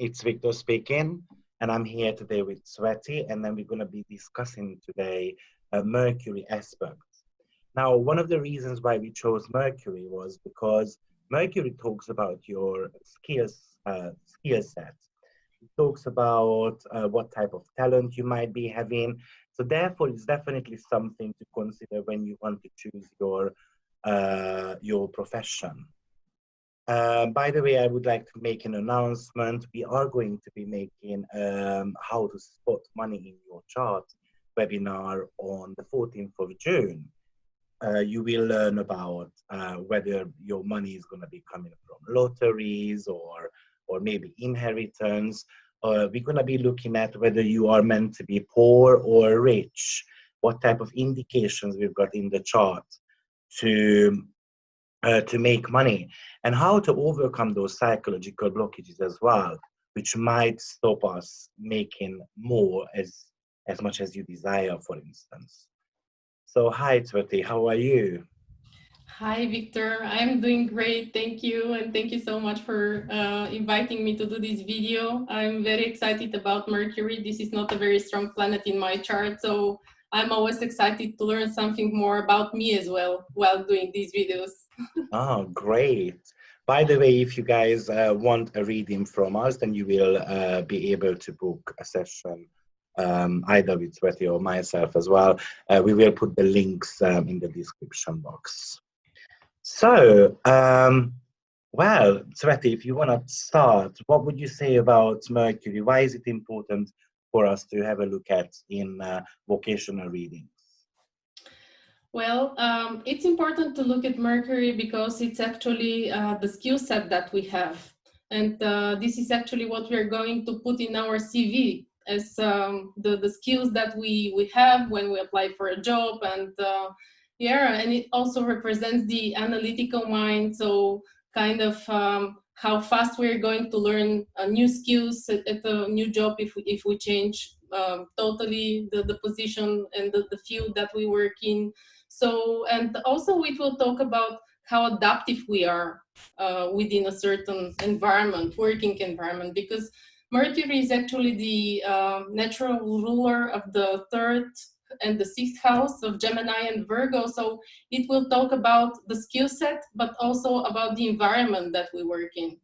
It's Viktor speaking, and I'm here today with Tsveti, and then we're going to be discussing today Mercury aspects. Now, one of the reasons why we chose Mercury was because Mercury talks about your skill set. It talks about what type of talent you might be having. So therefore, it's definitely something to consider when you want to choose your profession. By the way, I would like to make an announcement. We are going to be making how to spot money in your chart webinar on the 14th of June. You will learn about whether your money is going to be coming from lotteries or maybe inheritance. We're going to be looking at whether you are meant to be poor or rich, what type of indications we've got in the chart to make money, and how to overcome those psychological blockages as well, which might stop us making more as much as you desire, for instance. So hi Tsveti, how are you? Hi, Victor. I'm doing great. Thank you. And thank you so much for inviting me to do this video. I'm very excited about Mercury. This is not a very strong planet in my chart, so I'm always excited to learn something more about me as well while doing these videos. Oh, great. By the way, if you guys want a reading from us, then you will be able to book a session either with Tsveti or myself as well. We will put the links in the description box. So, well, Tsveti, if you want to start, what would you say about Mercury? Why is it important for us to have a look at in vocational readings? Well, it's important to look at Mercury because it's actually the skill set that we have. And this is actually what we're going to put in our CV as the skills that we have when we apply for a job. And yeah, and it also represents the analytical mind. So kind of how fast we're going to learn new skills at a new job if we change totally the position and the field that we work in. So, and also it will talk about how adaptive we are within a certain environment, working environment, because Mercury is actually the natural ruler of the third and the sixth house of Gemini and Virgo. So it will talk about the skill set, but also about the environment that we work in.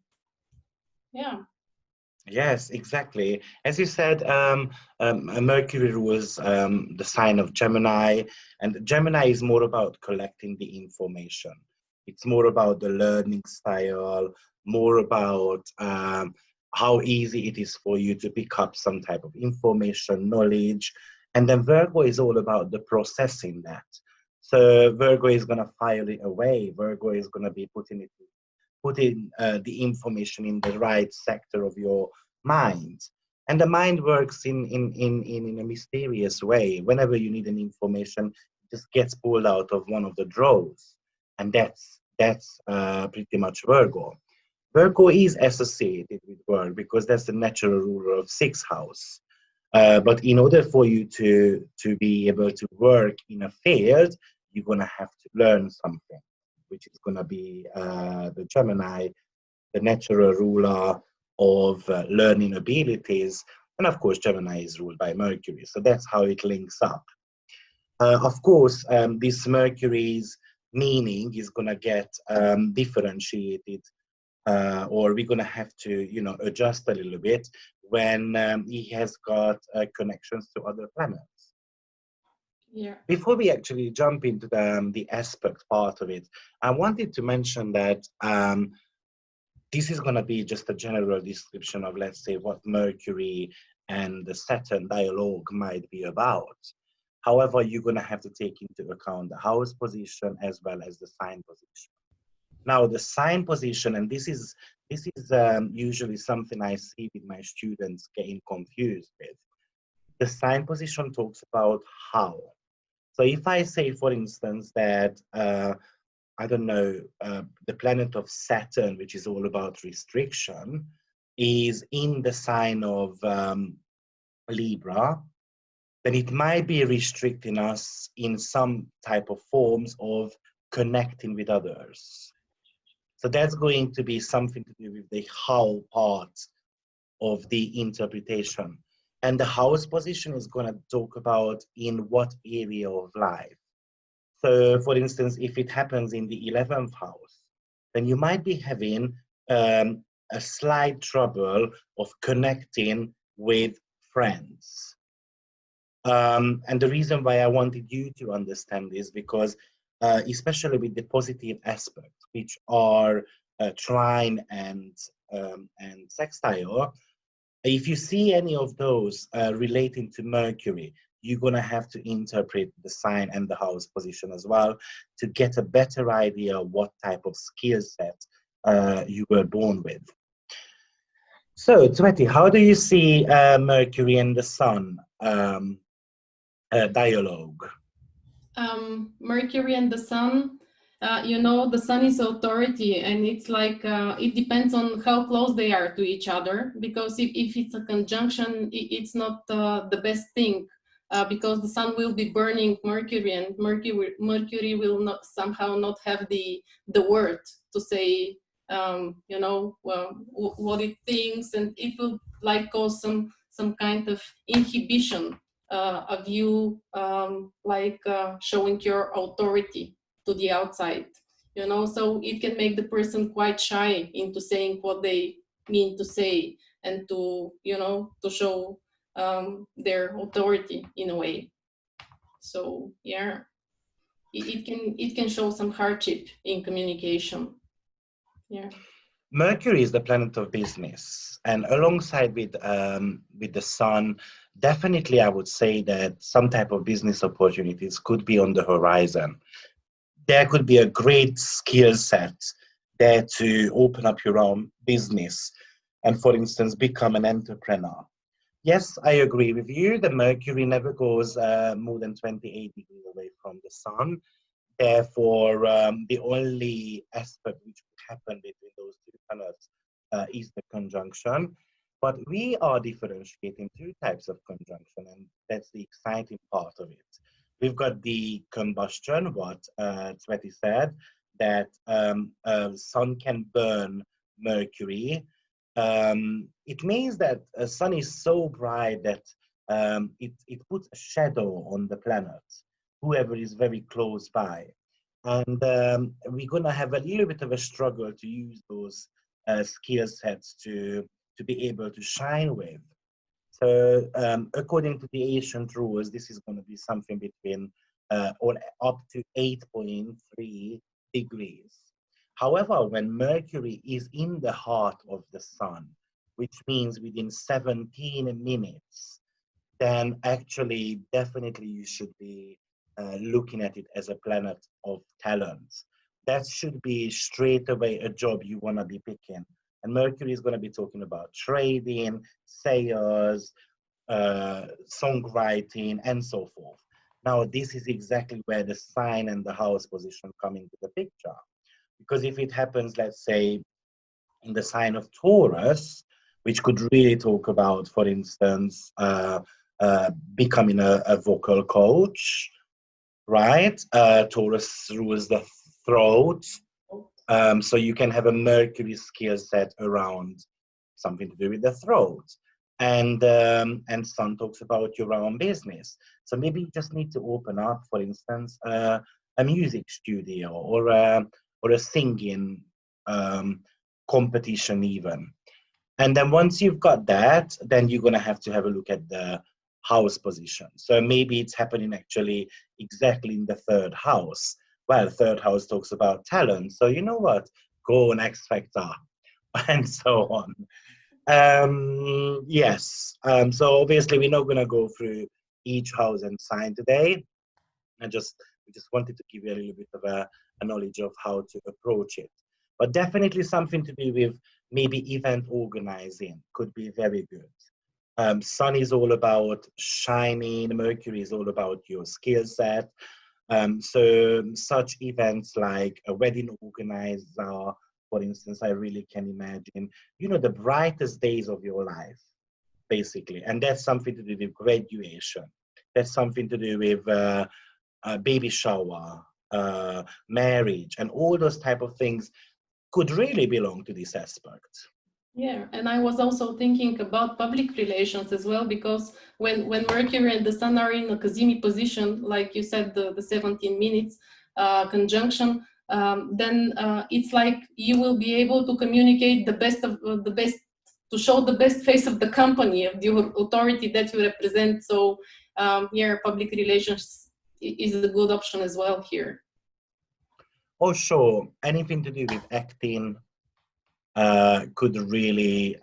Yeah. Yes, exactly. As you said, Mercury rules the sign of Gemini, and Gemini is more about collecting the information. It's more about the learning style, more about how easy it is for you to pick up some type of information, knowledge. And then Virgo is all about the processing that. So Virgo is going to file it away. Virgo is going to be putting the information in the right sector of your mind. And the mind works in a mysterious way. Whenever you need an information, it just gets pulled out of one of the drawers. And that's pretty much Virgo. Virgo is associated with work because that's the natural ruler of sixth house. But in order for you to be able to work in a field, you're going to have to learn something, which is going to be the Gemini, the natural ruler of learning abilities. And of course, Gemini is ruled by Mercury. So that's how it links up. Of course, this Mercury's meaning is going to get differentiated, or we're going to have to, adjust a little bit when he has got connections to other planets. Yeah. Before we actually jump into the aspect part of it, I wanted to mention that this is going to be just a general description of, let's say, what Mercury and the Saturn dialogue might be about. However, you're going to have to take into account the house position as well as the sign position. Now, the sign position, and this is usually something I see with my students getting confused with. The sign position talks about how. So if I say, for instance, that, I don't know, the planet of Saturn, which is all about restriction, is in the sign of Libra, then it might be restricting us in some type of forms of connecting with others. So that's going to be something to do with the how part of the interpretation. And the house position is going to talk about in what area of life. So, for instance, if it happens in the 11th house, then you might be having a slight trouble of connecting with friends. And the reason why I wanted you to understand this, because especially with the positive aspects, which are trine and sextile, if you see any of those relating to Mercury, you're going to have to interpret the sign and the house position as well to get a better idea of what type of skill set you were born with. So, Tsveti, how do you see Mercury and the Sun dialogue? Mercury and the Sun, you know, the Sun is authority, and it's like it depends on how close they are to each other, because if it's a conjunction, it's not the best thing, because the Sun will be burning Mercury, and Mercury will not somehow not have the word to say, you know, what it thinks, and it will like cause some kind of inhibition of you showing your authority to the outside, you know, so it can make the person quite shy into saying what they mean to say, and to, you know, to show their authority in a way. So yeah, it can show some hardship in communication. Yeah. Mercury is the planet of business, and alongside with the Sun, definitely I would say that some type of business opportunities could be on the horizon. There could be a great skill set there to open up your own business and, for instance, become an entrepreneur. Yes, I agree with you. The Mercury never goes more than 28 degrees away from the Sun. Therefore, the only aspect which could happen between those two planets is the conjunction. But we are differentiating two types of conjunction, and that's the exciting part of it. We've got the combustion, what Tsveti said, that Sun can burn Mercury. It means that Sun is so bright that it puts a shadow on the planet, whoever is very close by. And we're going to have a little bit of a struggle to use those skill sets to be able to shine with. So according to the ancient rules, this is going to be something between or up to 8.3 degrees. However, when Mercury is in the heart of the Sun, which means within 17 minutes, then actually definitely you should be looking at it as a planet of talents. That should be straight away a job you want to be picking. And Mercury is going to be talking about trading, sales, songwriting, and so forth. Now, this is exactly where the sign and the house position come into the picture. Because if it happens, let's say, in the sign of Taurus, which could really talk about, for instance, becoming a vocal coach, right? Taurus rules the throat. So you can have a Mercury skill set around something to do with the throat. And Sun talks about your own business. So maybe you just need to open up, for instance, a music studio or a singing competition even. And then once you've got that, then you're going to have a look at the house position. So maybe it's happening actually exactly in the third house. Well, third house talks about talent. So you know what? Go on X Factor and so on. Yes. So obviously we're not going to go through each house and sign today. We just wanted to give you a little bit of a knowledge of how to approach it. But definitely something to do with maybe event organizing could be very good. Sun is all about shining, Mercury is all about your skill set. So such events like a wedding organizer, for instance, I really can imagine, you know, the brightest days of your life, basically. And that's something to do with graduation. That's something to do with baby shower, marriage, and all those type of things could really belong to this aspect. Yeah, and I was also thinking about public relations as well, because when Mercury and the Sun are in a Kazimi position, like you said, the 17 minutes conjunction, then it's like you will be able to communicate the best, to show the best face of the company, of the authority that you represent. So yeah, public relations is a good option as well here. Oh, sure. Anything to do with acting could really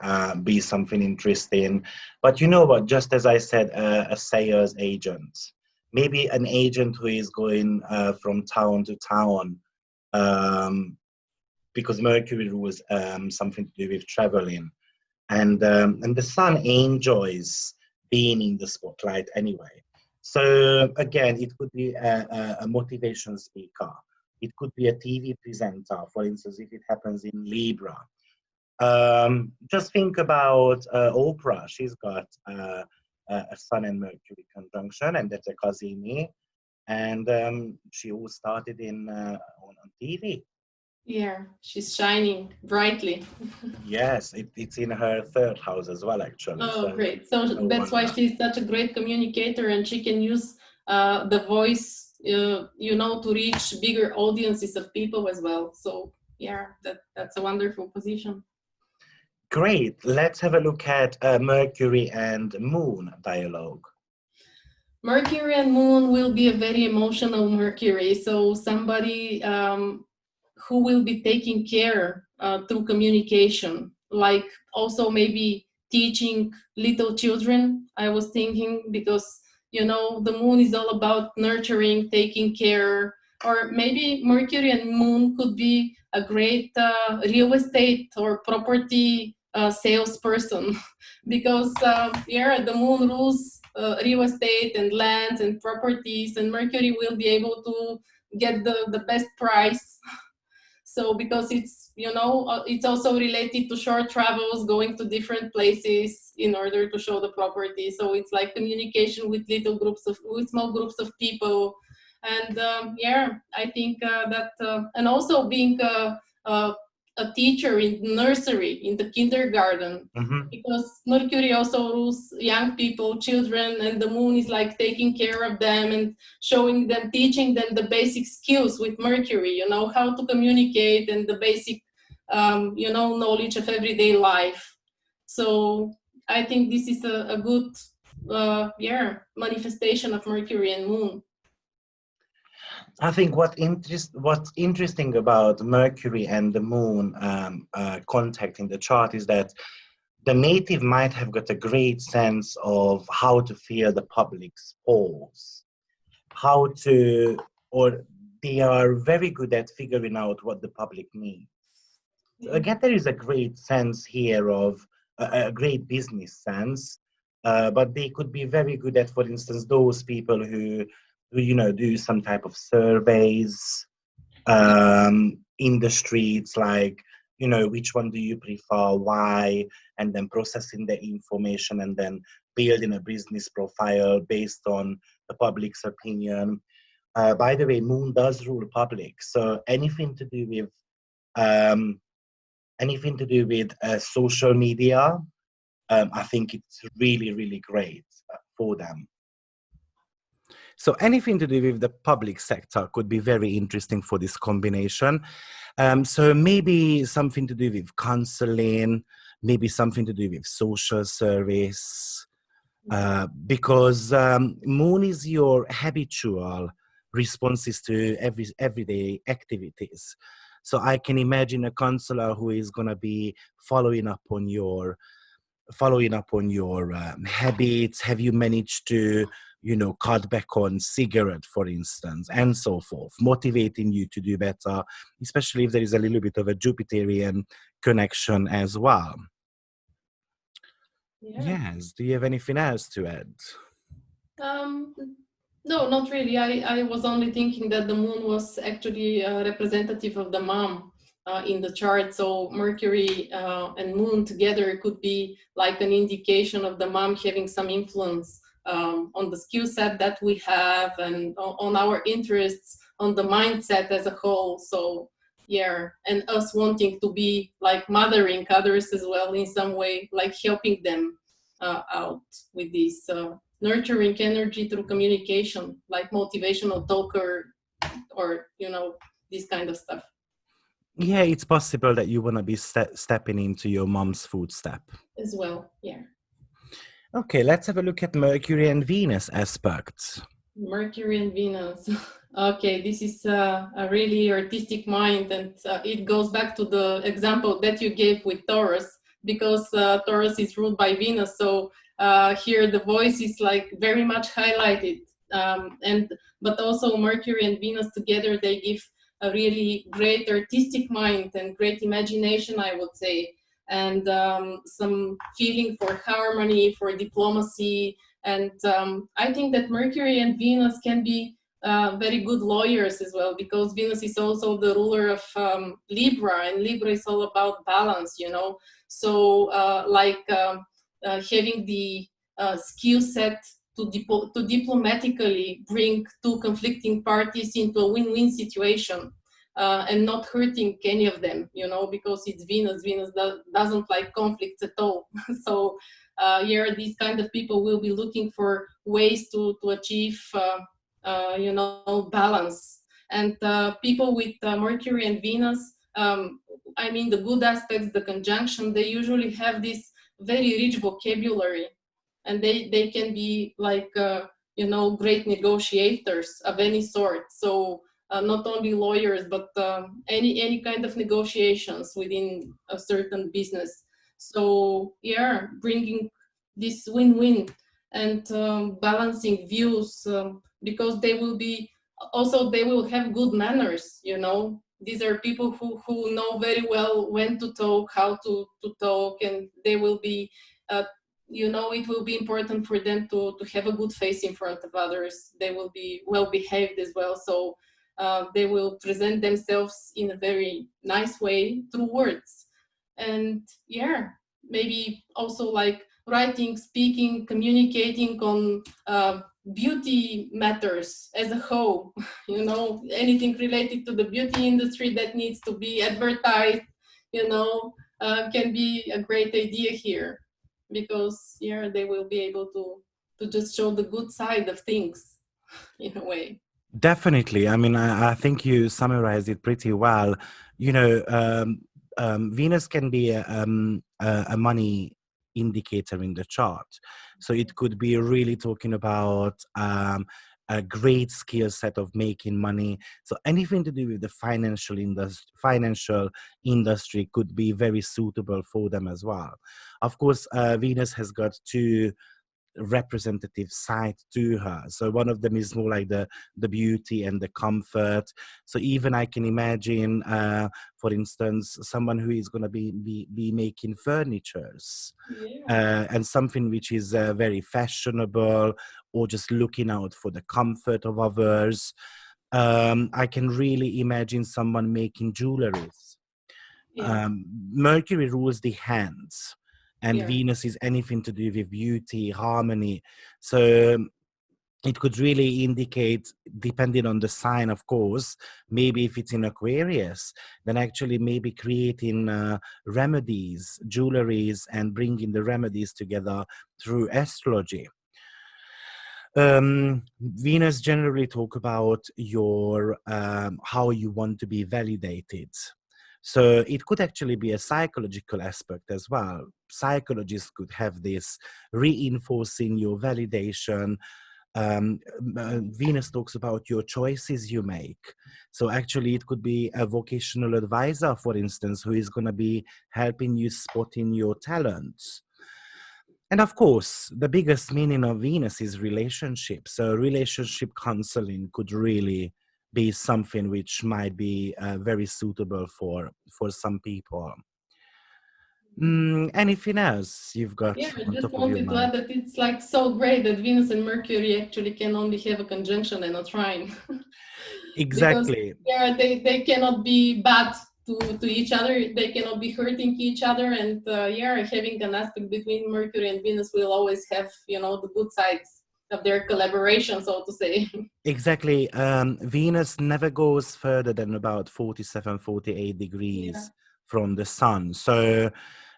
be something interesting. But you know what? Just as I said, a sales agent, maybe an agent who is going from town to town, um, because Mercury rules something to do with traveling, and the sun enjoys being in the spotlight anyway. So again, it could be a motivation speaker. It could be a TV presenter, for instance, if it happens in Libra. Just think about Oprah. She's got a Sun and Mercury conjunction, and that's a Kazimi. And she all started on TV. Yeah, she's shining brightly. Yes, it's in her third house as well, actually. Oh, So great. So no that's why wonder. she's such a great communicator, and she can use the voice, to reach bigger audiences of people as well. So yeah, that's a wonderful position. Great. Let's have a look at Mercury and Moon dialogue. Mercury and Moon will be a very emotional Mercury. So somebody who will be taking care through communication, like also maybe teaching little children. I was thinking, because the moon is all about nurturing, taking care, or maybe Mercury and Moon could be a great real estate or property salesperson, because yeah, the moon rules real estate and lands and properties, and Mercury will be able to get the best price. So because it's also related to short travels, going to different places in order to show the property. So it's like communication with small groups of people. And yeah, I think that and also being a teacher in nursery, in the kindergarten, Hmm. because Mercury also rules young people, children, and the moon is like taking care of them and showing them, teaching them the basic skills with Mercury, how to communicate, and the basic, knowledge of everyday life. So I think this is a good, yeah, manifestation of Mercury and Moon. I think what's interesting about Mercury and the Moon contact in the chart is that the native might have got a great sense of how to feel the public's pulse, how to, or they are very good at figuring out what the public needs. So Yeah. again, there is a great sense here of a great business sense, but they could be very good at, for instance, those people who do some type of surveys in the streets, like which one do you prefer, why, and then processing the information and then building a business profile based on the public's opinion. By the way, Moon does rule public, so um, anything to do with social media, I think it's really, really great for them. So anything to do with the public sector could be very interesting for this combination. So maybe something to do with counseling, maybe something to do with social service, because Moon is your habitual responses to everyday activities. So I can imagine a counselor who is going to be following up on your habits. Have you managed to cut back on cigarette, for instance, and so forth, motivating you to do better, especially if there is a little bit of a Jupiterian connection as well. Yeah. Yes, do you have anything else to add? Um, no, not really. I was only thinking that the moon was actually representative of the mom in the chart. So Mercury and moon together could be like an indication of the mom having some influence on the skill set that we have, and on our interests, on the mindset as a whole. So yeah, and us wanting to be like mothering others as well in some way, like helping them out with this nurturing energy through communication, like motivational talker, or this kind of stuff Yeah, it's possible that you want to be stepping into your mom's footstep. as well. Yeah. Okay, let's have a look at Mercury and Venus aspects. Mercury and Venus. Okay, this is a really artistic mind, and it goes back to the example that you gave with Taurus, because Taurus is ruled by Venus. So here the voice is like very much highlighted, but also Mercury and Venus together, they give a really great artistic mind and great imagination, I would say, and some feeling for harmony, for diplomacy. And I think that Mercury and Venus can be very good lawyers as well, because Venus is also the ruler of Libra, and Libra is all about balance, So having the skill set to diplomatically bring two conflicting parties into a win-win situation. And not hurting any of them, because it's Venus. Venus doesn't like conflicts at all. So here, these kind of people will be looking for ways to achieve, balance. And people with Mercury and Venus, I mean, the good aspects, the conjunction, they usually have this very rich vocabulary, and they can be like, great negotiators of any sort. So not only lawyers, but any kind of negotiations within a certain business. So yeah, bringing this win-win and balancing views, because they will have good manners. These are people who know very well when to talk, how to talk, and they will be it will be important for them to have a good face in front of others. They will be well behaved as well. So they will present themselves in a very nice way through words. And yeah, maybe also like writing, speaking, communicating on beauty matters as a whole. Anything related to the beauty industry that needs to be advertised, can be a great idea here, because they will be able to just show the good side of things in a way. Definitely. I mean, I think you summarized it pretty well. Venus can be a money indicator in the chart. So it could be really talking about a great skill set of making money. So anything to do with the financial industry could be very suitable for them as well. Of course, Venus has got two representative side to her. So one of them is more like the beauty and the comfort. So even I can imagine, for instance, someone who is going to be making furnitures, and something which is very fashionable, or just looking out for the comfort of others. I can really imagine someone making jewelries. Mercury rules the hands, and Venus is anything to do with beauty, harmony. So it could really indicate, depending on the sign, of course, maybe if it's in Aquarius, then actually maybe creating remedies, jewelries, and bringing the remedies together through astrology. Venus generally talk about your how you want to be validated. So it could actually be a psychological aspect as well. Psychologists could have this reinforcing your validation. Venus talks about your choices you make. So actually it could be a vocational advisor, for instance, who is going to be helping you spotting your talents. And of course, the biggest meaning of Venus is relationship. So relationship counseling could really be something which might be very suitable for some people. Anything else you've got I on just top of your wanted to mind? add that it's like so great that Venus and Mercury actually can only have a conjunction and a trine. Because Exactly. they cannot be bad to each other, they cannot be hurting each other, and having an aspect between Mercury and Venus will always have the good sides of their collaboration, so to say. Exactly. Venus never goes further than about 47, 48 Yeah. degrees from the sun. So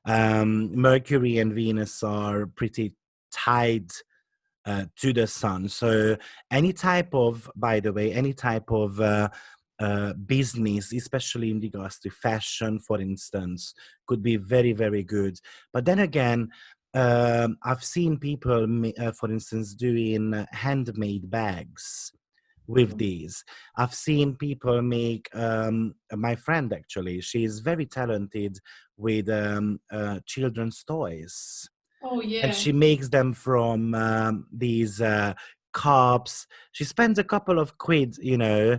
Mercury and Venus are pretty tied to the sun. So any type of, by the way, any type of business, especially in regards to fashion, for instance, could be very, very good. But then again, I've seen people, for instance, doing handmade bags with these. I've seen people make, my friend actually, she is very talented with children's toys, Oh and yeah. she makes them from these cups. She spends a couple of quid, you know,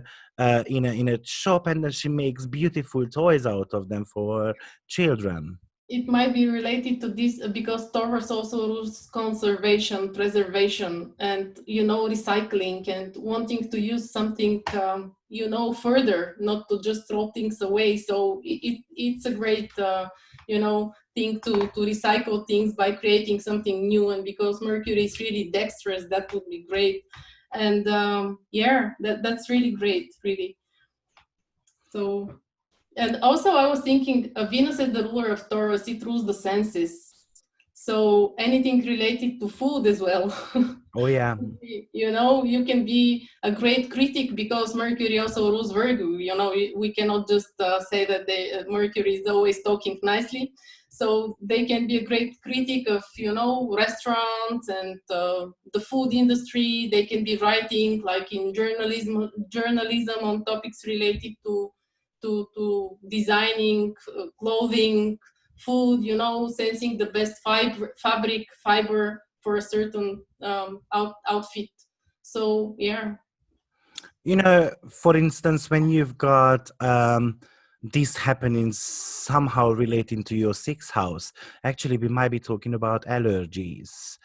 in a shop, and then she makes beautiful toys out of them for children. It might be related to this because Taurus also rules conservation, preservation, and recycling, and wanting to use something further, not to just throw things away. So it's a great thing to recycle things by creating something new. And because Mercury is really dexterous, that would be great. And yeah, that's really great, really. So. And also, I was thinking, Venus is the ruler of Taurus. It rules the senses. So anything related to food as well. Oh yeah. You can be a great critic because Mercury also rules Virgo. We cannot just say that Mercury is always talking nicely. So they can be a great critic of, restaurants and the food industry. They can be writing like in journalism on topics related to designing clothing, food, sensing the best fiber for a certain outfit. So yeah. You know, for instance, when you've got this happening somehow relating to your sixth house, actually, we might be talking about allergies.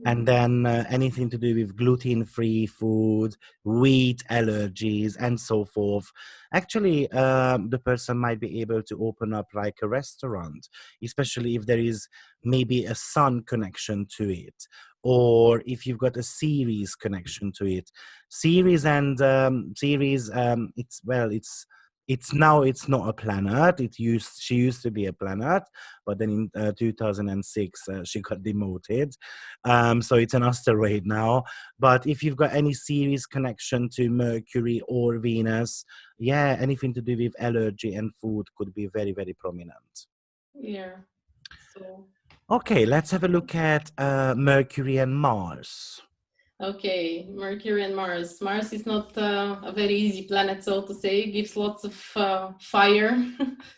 And then anything to do with gluten-free food, wheat allergies, and so forth. Actually, the person might be able to open up like a restaurant, especially if there is maybe a sun connection to it, or if you've got a series connection to it. Series and series, it's now, it's not a planet. She used to be a planet, but then in 2006 she got demoted, so it's an asteroid now. But if you've got any series connection to Mercury or Venus, yeah, anything to do with allergy and food could be very, very prominent. Yeah. So Okay, let's have a look at Mercury and Mars. okay, Mercury and Mars. Mars is not a very easy planet, so to say. It gives lots of fire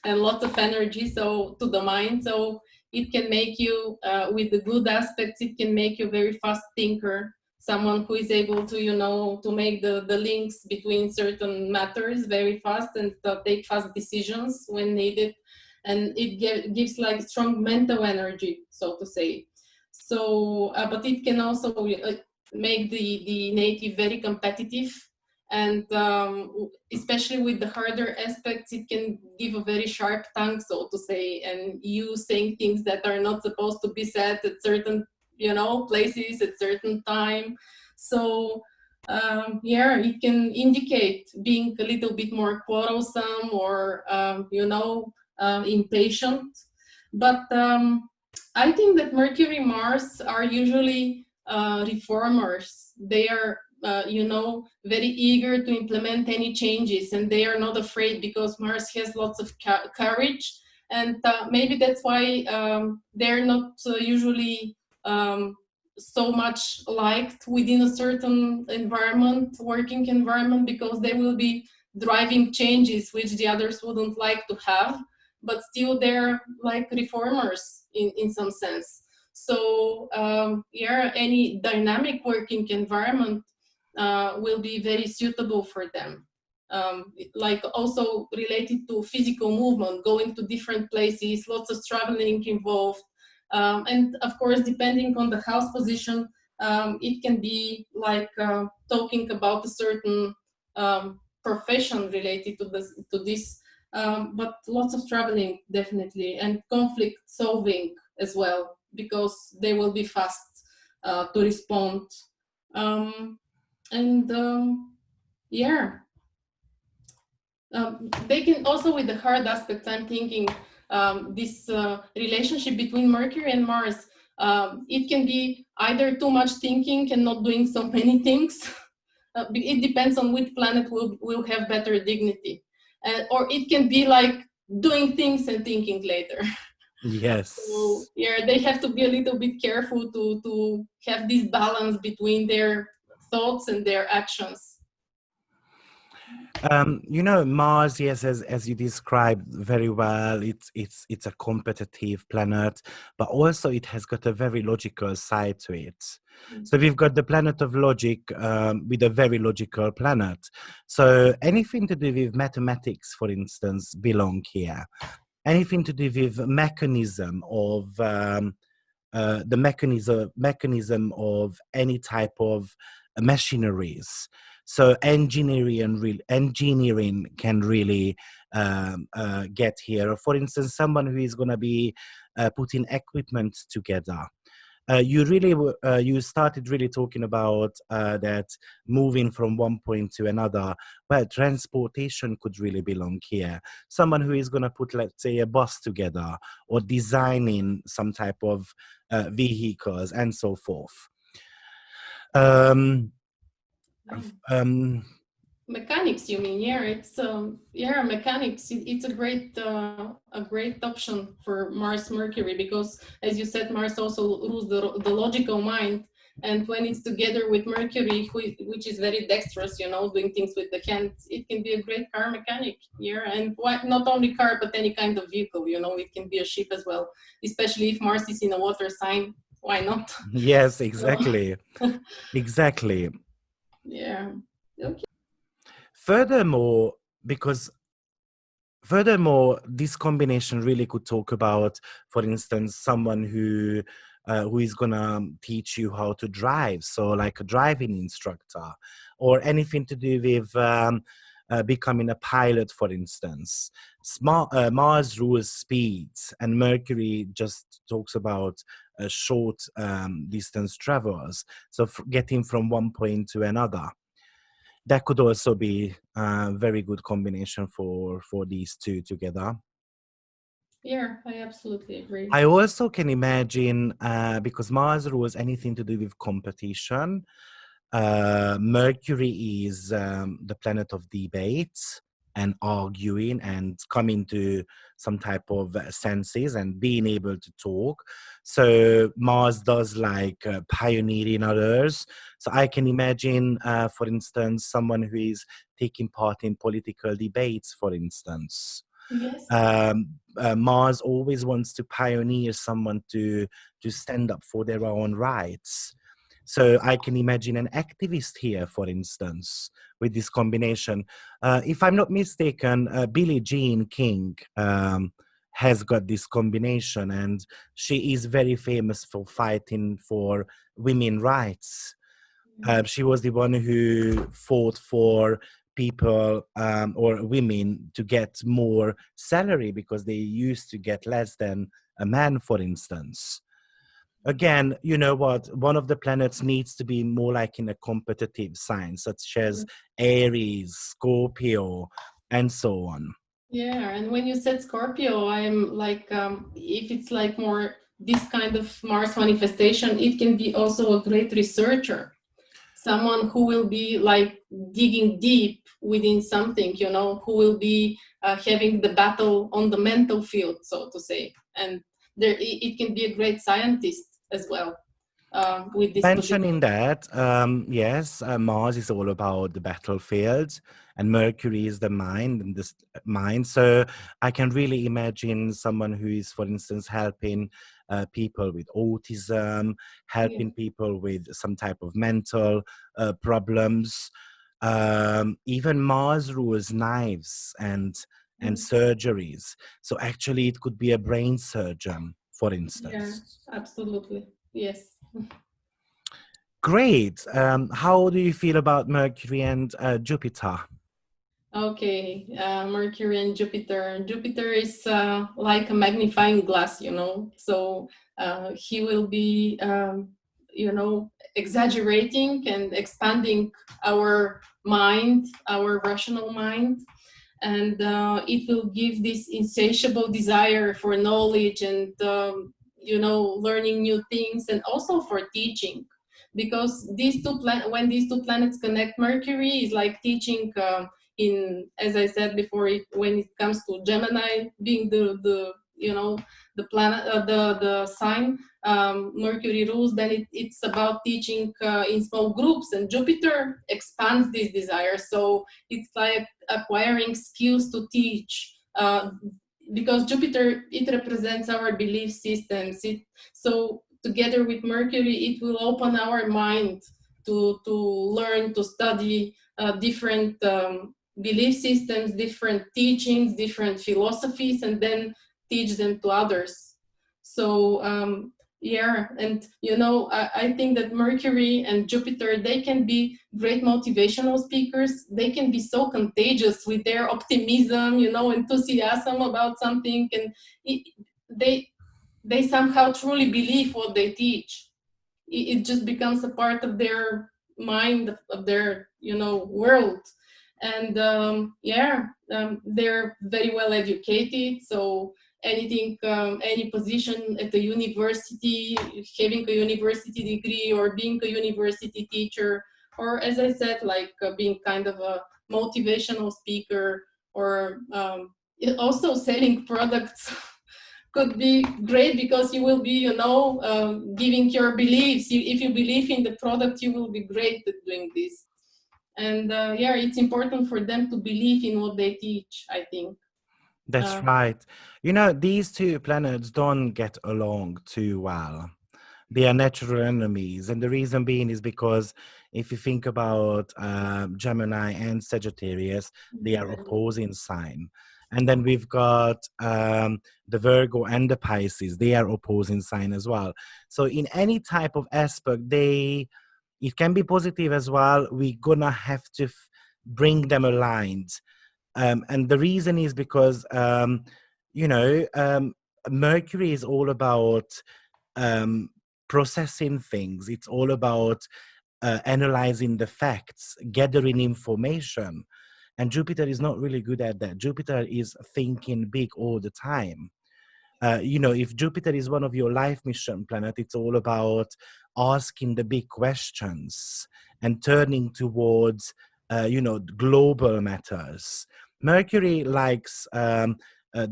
and lots of energy, so to the mind. So it can make you, with the good aspects, it can make you a very fast thinker, someone who is able to, to make the links between certain matters very fast and take fast decisions when needed. And it gives like strong mental energy, so to say. So, but it can also make the native very competitive, and especially with the harder aspects, it can give a very sharp tongue, so to say, and you saying things that are not supposed to be said at certain places at certain time. So yeah, it can indicate being a little bit more quarrelsome or impatient. But I think that Mercury Mars are usually reformers. They are, very eager to implement any changes, and they are not afraid because Mars has lots of courage. And maybe that's why they're not usually so much liked within a certain environment, working environment, because they will be driving changes which the others wouldn't like to have, but still they're like reformers in some sense. So yeah, any dynamic working environment will be very suitable for them. Like also related to physical movement, going to different places, lots of traveling involved. And of course, depending on the house position, it can be like talking about a certain profession related to this, but lots of traveling definitely, and conflict solving as well, because they will be fast to respond And yeah, they can also, with the hard aspects, I'm thinking this relationship between Mercury and Mars, it can be either too much thinking and not doing so many things. It depends on which planet will have better dignity. Or it can be like doing things and thinking later. So Yes. yeah, they have to be a little bit careful to have this balance between their thoughts and their actions. You know, Mars, yes, as you described very well, it's a competitive planet, but also it has got a very logical side to it. So we've got the planet of logic with a very logical planet. So anything to do with mathematics, for instance, belong here. Anything to do with mechanism of the mechanism of any type of machineries. So engineering can really get here. For instance, someone who is going to be putting equipment together. You started really talking about that moving from one point to another. Well, transportation could really belong here. Someone who is going to put, let's say, a bus together or designing some type of vehicles and so forth. um, um, Mechanics, you mean? Yeah, it's yeah, mechanics. It's a great option for Mars Mercury because, as you said, Mars also rules the logical mind, and when it's together with Mercury, which is very dexterous, you know, doing things with the hands, it can be a great car mechanic. Yeah, and not only car but any kind of vehicle. You know, it can be a ship as well, especially if Mars is in a water sign. Why not? yes, So, exactly. Exactly. yeah. Okay. Furthermore, because this combination really could talk about, for instance, someone who is gonna teach you how to drive, so like a driving instructor, or anything to do with becoming a pilot, for instance. Mars rules speeds, and Mercury just talks about short distance travels, so getting from one point to another. That could also be a very good combination for these two together. Yeah, I absolutely agree. I also can imagine, because Mars rules anything to do with competition. Mercury is the planet of debates and arguing and coming to some type of senses and being able to talk. So Mars does like pioneering others. So I can imagine, for instance, someone who is taking part in political debates, for instance. Yes. Mars always wants to pioneer someone to stand up for their own rights. So I can imagine an activist here, for instance, with this combination. If I'm not mistaken, Billie Jean King has got this combination, and she is very famous for fighting for women rights. She was the one who fought for people or women to get more salary because they used to get less than a man, for instance. Again, you know what? One of the planets needs to be more like in a competitive sign, such as Aries, Scorpio, and so on. Yeah, and when you said Scorpio, I'm like, if it's like more this kind of Mars manifestation, it can be also a great researcher, someone who will be like digging deep within something, you know, who will be having the battle on the mental field, so to say. And it can be a great scientist as well with this Mentioning position. that, yes, Mars is all about the battlefield, and Mercury is the mind and this mind. So I can really imagine someone who is, for instance, helping people with autism, Yeah. helping people with some type of mental problems. Even Mars rules knives and surgeries. So actually, it could be a brain surgeon, for Yeah, instance. absolutely. Yes. Great. How do you feel about Mercury and Jupiter? Okay, Mercury and Jupiter. Jupiter is like a magnifying glass, you know. So he will be exaggerating and expanding our mind, our rational mind. And it will give this insatiable desire for knowledge and learning new things, and also for teaching, because when these two planets connect, Mercury is like teaching, in, as I said before, when it comes to Gemini being the planet, the sign, Mercury rules, then it's about teaching in small groups, and Jupiter expands this desire. So it's like acquiring skills to teach, because Jupiter, it represents our belief systems. So together with Mercury, it will open our mind to learn, to study different belief systems, different teachings, different philosophies, and then teach them to others. So yeah, and I think that Mercury and Jupiter, they can be great motivational speakers. They can be so contagious with their optimism, enthusiasm about something, and they somehow truly believe what they teach. It just becomes a part of their mind, of their world. And yeah, they're very well educated, so anything, any position at the university, having a university degree, or being a university teacher, or as I said, like being kind of a motivational speaker, or also selling products could be great, because you will be, giving your beliefs. If you believe in the product, you will be great at doing this. And yeah, it's important for them to believe in what they teach, I think. That's right. You know, these two planets don't get along too well. They are natural enemies. And the reason being is because if you think about Gemini and Sagittarius, they are opposing sign. And then we've got the Virgo and the Pisces, they are opposing sign as well. So in any type of aspect, it can be positive as well. We're gonna have to bring them aligned. And the reason is because, you know, Mercury is all about um, processing things. It's all about analyzing the facts, gathering information. And Jupiter is not really good at that. Jupiter is thinking big all the time. If Jupiter is one of your life mission planet, it's all about asking the big questions and turning towards, global matters. Mercury likes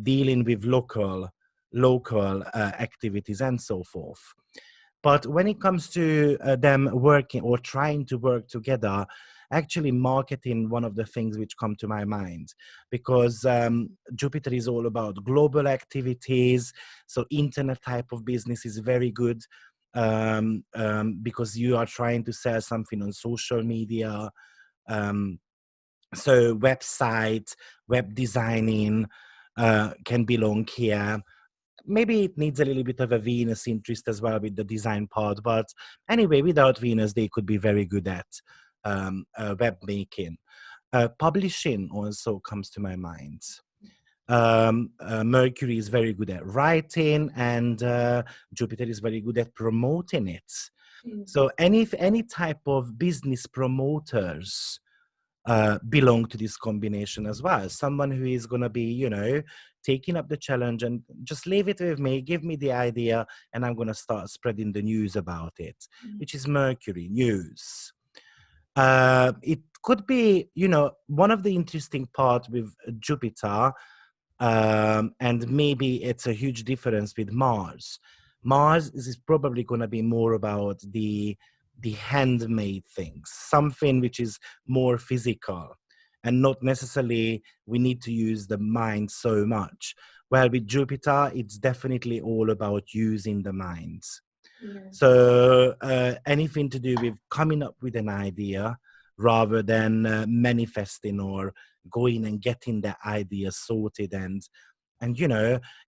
dealing with local activities and so forth. But when it comes to them working or trying to work together, actually marketing one of the things which come to my mind, because Jupiter is all about global activities. So internet type of business is very good, because you are trying to sell something on social media. Um, so website, web designing can belong here. Maybe it needs a little bit of a Venus interest as well with the design part. But anyway, without Venus, they could be very good at web making. Publishing also comes to my mind. Mercury is very good at writing, and Jupiter is very good at promoting it. So any type of business promoters belong to this combination as well. Someone who is going to be, taking up the challenge and just leave it with me, give me the idea, and I'm going to start spreading the news about it, which is Mercury news. It could be, one of the interesting part with Jupiter, and maybe it's a huge difference with Mars. Mars is probably going to be more about the handmade things, something which is more physical, and not necessarily we need to use the mind so much. Well, with Jupiter, it's definitely all about using the mind. Yes. So anything to do with coming up with an idea rather than manifesting or going and getting that idea sorted, and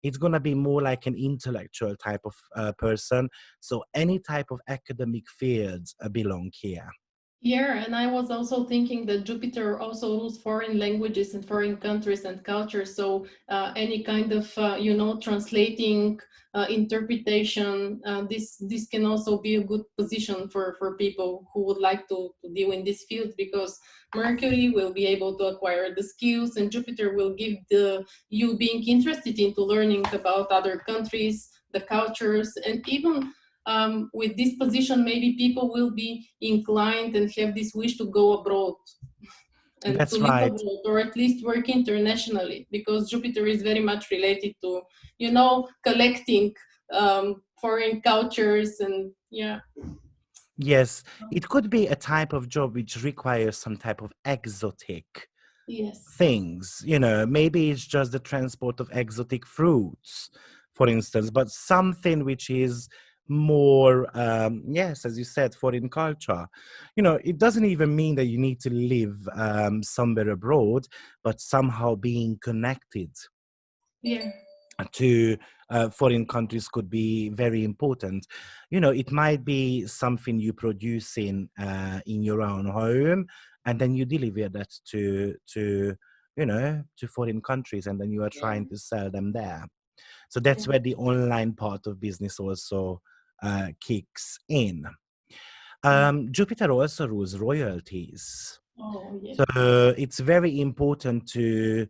it's going to be more like an intellectual type of person. So any type of academic fields belong here. Yeah, and I was also thinking that Jupiter also rules foreign languages and foreign countries and cultures. So any kind of translating, interpretation, this can also be a good position for people who would like to deal in this field, because Mercury will be able to acquire the skills, and Jupiter will give the you being interested into learning about other countries, the cultures, and even with this position, maybe people will be inclined and have this wish to go abroad and to That's live right. abroad, or at least work internationally, because Jupiter is very much related to, collecting foreign cultures and yeah. Yes, it could be a type of job which requires some type of exotic Yes. things. Maybe it's just the transport of exotic fruits, for instance, but something which is more, yes, as you said, foreign culture. It doesn't even mean that you need to live somewhere abroad, but somehow being connected Yeah. to foreign countries could be very important. It might be something you produce in your own home, and then you deliver that to foreign countries, and then you are Yeah. trying to sell them there. So Yeah. that's where the online part of business also kicks in. Yeah. Jupiter also rules royalties. Oh yeah. So it's very important to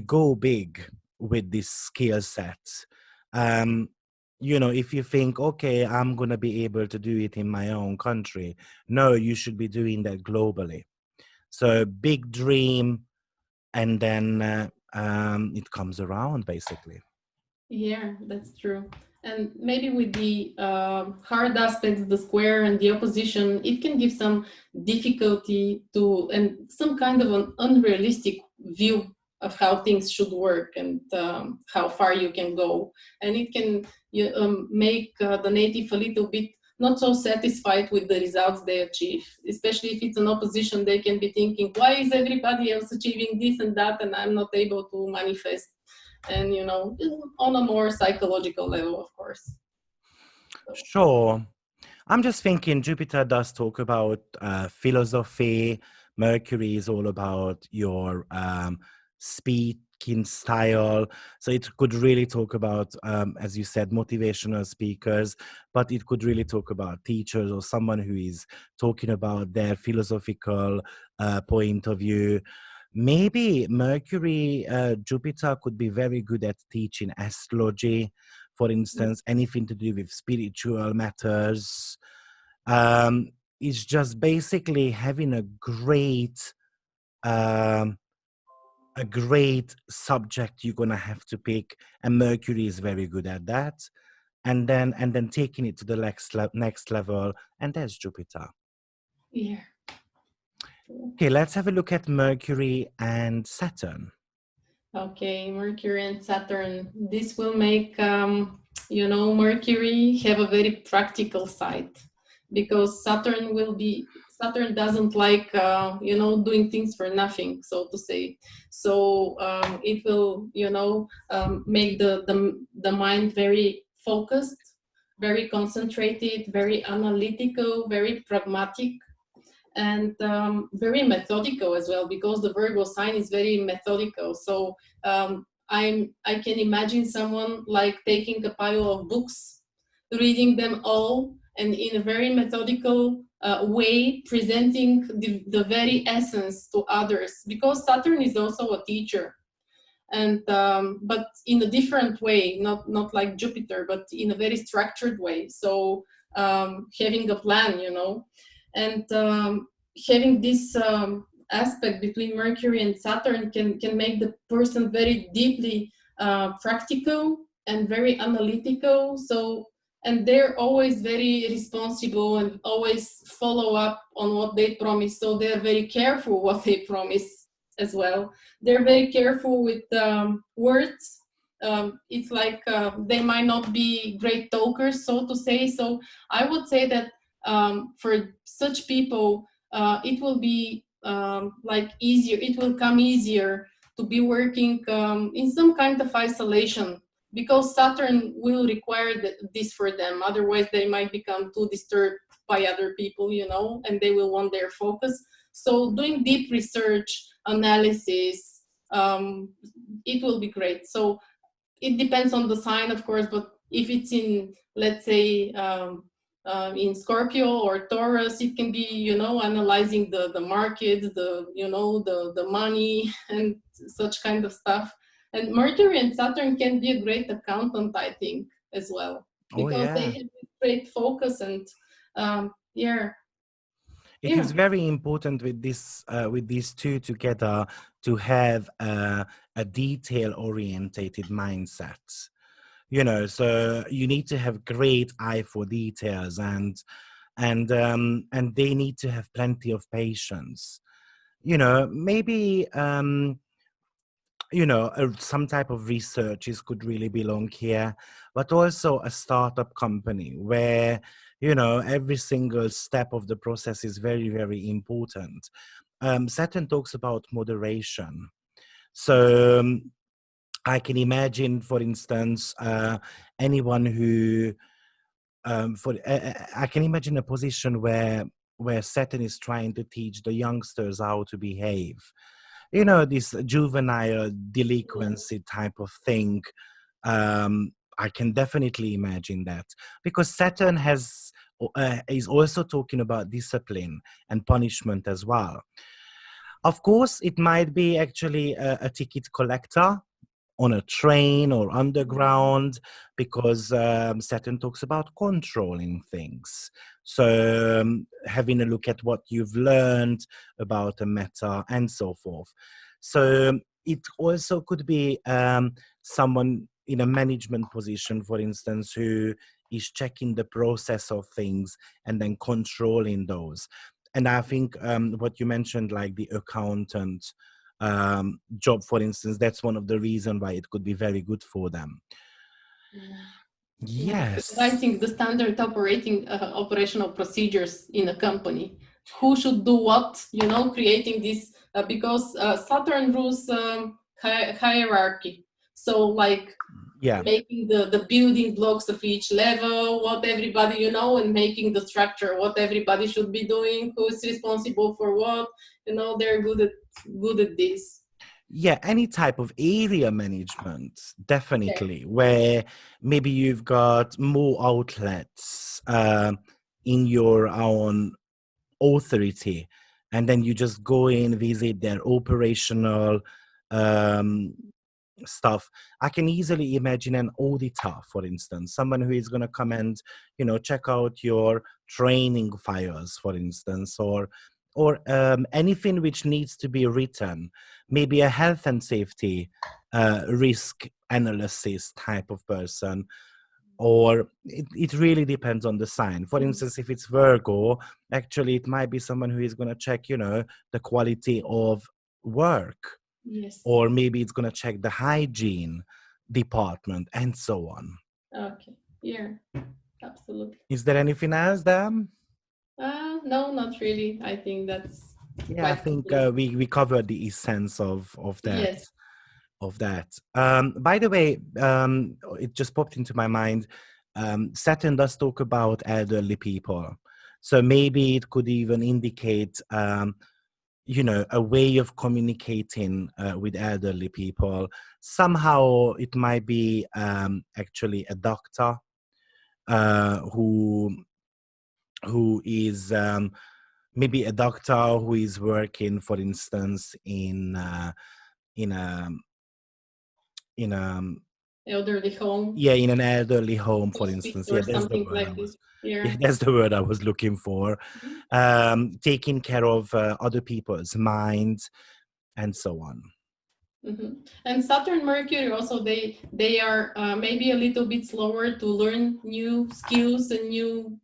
go big with this skill set. Um, if you think, okay, I'm gonna be able to do it in my own country, no, you should be doing that globally. So big dream, and then it comes around basically. Yeah, that's true. And maybe with the hard aspects, the square and the opposition, it can give some difficulty to, and some kind of an unrealistic view of how things should work, and how far you can go. And it can make the native a little bit not so satisfied with the results they achieve, especially if it's an opposition. They can be thinking, why is everybody else achieving this and that, and I'm not able to manifest? And on a more psychological level, of course. So, Sure. I'm just thinking Jupiter does talk about philosophy. Mercury is all about your speaking style. So it could really talk about, as you said, motivational speakers, but it could really talk about teachers or someone who is talking about their philosophical point of view. Maybe Mercury, Jupiter could be very good at teaching astrology, for instance, anything to do with spiritual matters. It's just basically having um, a great subject you're gonna have to pick, and Mercury is very good at that. And then taking it to the next level, and there's Jupiter. yeah. Okay, let's have a look at Mercury and Saturn. Okay, Mercury and Saturn. This will make, Mercury have a very practical side, because Saturn doesn't like, doing things for nothing, so to say. So it will, make the mind very focused, very concentrated, very analytical, very pragmatic, and very methodical as well, because the Virgo sign is very methodical. So I can imagine someone like taking a pile of books, reading them all, and in a very methodical way presenting the very essence to others, because Saturn is also a teacher, and but in a different way, not like Jupiter, but in a very structured way. So having a plan, and having this aspect between Mercury and Saturn can make the person very deeply practical and very analytical. So, and they're always very responsible and always follow up on what they promise. So they're very careful what they promise as well. They're very careful with words. It's like they might not be great talkers, so to say. So I would say that for such people, it will be like easier. It will come easier to be working in some kind of isolation, because Saturn will require this for them. Otherwise, they might become too disturbed by other people, you know, and they will want their focus. So doing deep research, analysis, it will be great. So it depends on the sign, of course, but if it's in, let's say, in Scorpio or Taurus, it can be, you know, analyzing the markets, the, you know, the money and such kind of stuff. And Mercury and Saturn can be a great accountant, I think, as well, Oh because they yeah. have great focus and yeah. It is very important with this, with these two together, to have a detail-orientated mindset. You know, so you need to have great eye for details, and they need to have plenty of patience. You know, maybe you know, some type of researches could really belong here, but also a startup company where, you know, every single step of the process is very, very important. Saturn talks about moderation. So I can imagine, for instance, anyone who, I can imagine a position where Saturn is trying to teach the youngsters how to behave. You know, this juvenile delinquency type of thing. I can definitely imagine that, because Saturn is also talking about discipline and punishment as well. Of course, it might be actually a ticket collector on a train or underground, because Saturn talks about controlling things. So having a look at what you've learned about a matter and so forth. So it also could be someone in a management position, for instance, who is checking the process of things and then controlling those. And I think what you mentioned, like the accountant job, for instance, that's one of the reasons why it could be very good for them. Yeah, Yes. writing the standard operational procedures in a company. Who should do what, you know, creating this, because Saturn rules hierarchy. So like making the building blocks of each level, what everybody, you know, and making the structure, what everybody should be doing, who's responsible for what, you know, they're good at this. Yeah, any type of area management, definitely, where maybe you've got more outlets in your own authority, and then you just go in, visit their operational stuff. I can easily imagine an auditor, for instance, someone who is going to come and, you know, check out your training files, for instance, or anything which needs to be written, maybe a health and safety risk analysis type of person. Or it really depends on the sign. For instance, if it's Virgo, actually it might be someone who is going to check, you know, the quality of work. Yes. Or maybe it's going to check the hygiene department and so on. Okay. Yeah, absolutely. Is there anything else, Dan? No, not really. I think that's I think we covered the essence of that. Yes. Of that. By the way, it just popped into my mind. Saturn does talk about elderly people, so maybe it could even indicate, you know, a way of communicating with elderly people. Somehow, it might be actually a doctor who is maybe a doctor who is working, for instance, in a elderly home. Yeah, in an elderly home, for Hospice instance. or Yeah, that's the something word like this. Yeah. yeah, that's the word I was looking for. Taking care of other people's minds and so on. And Saturn, Mercury also, they are maybe a little bit slower to learn new skills and new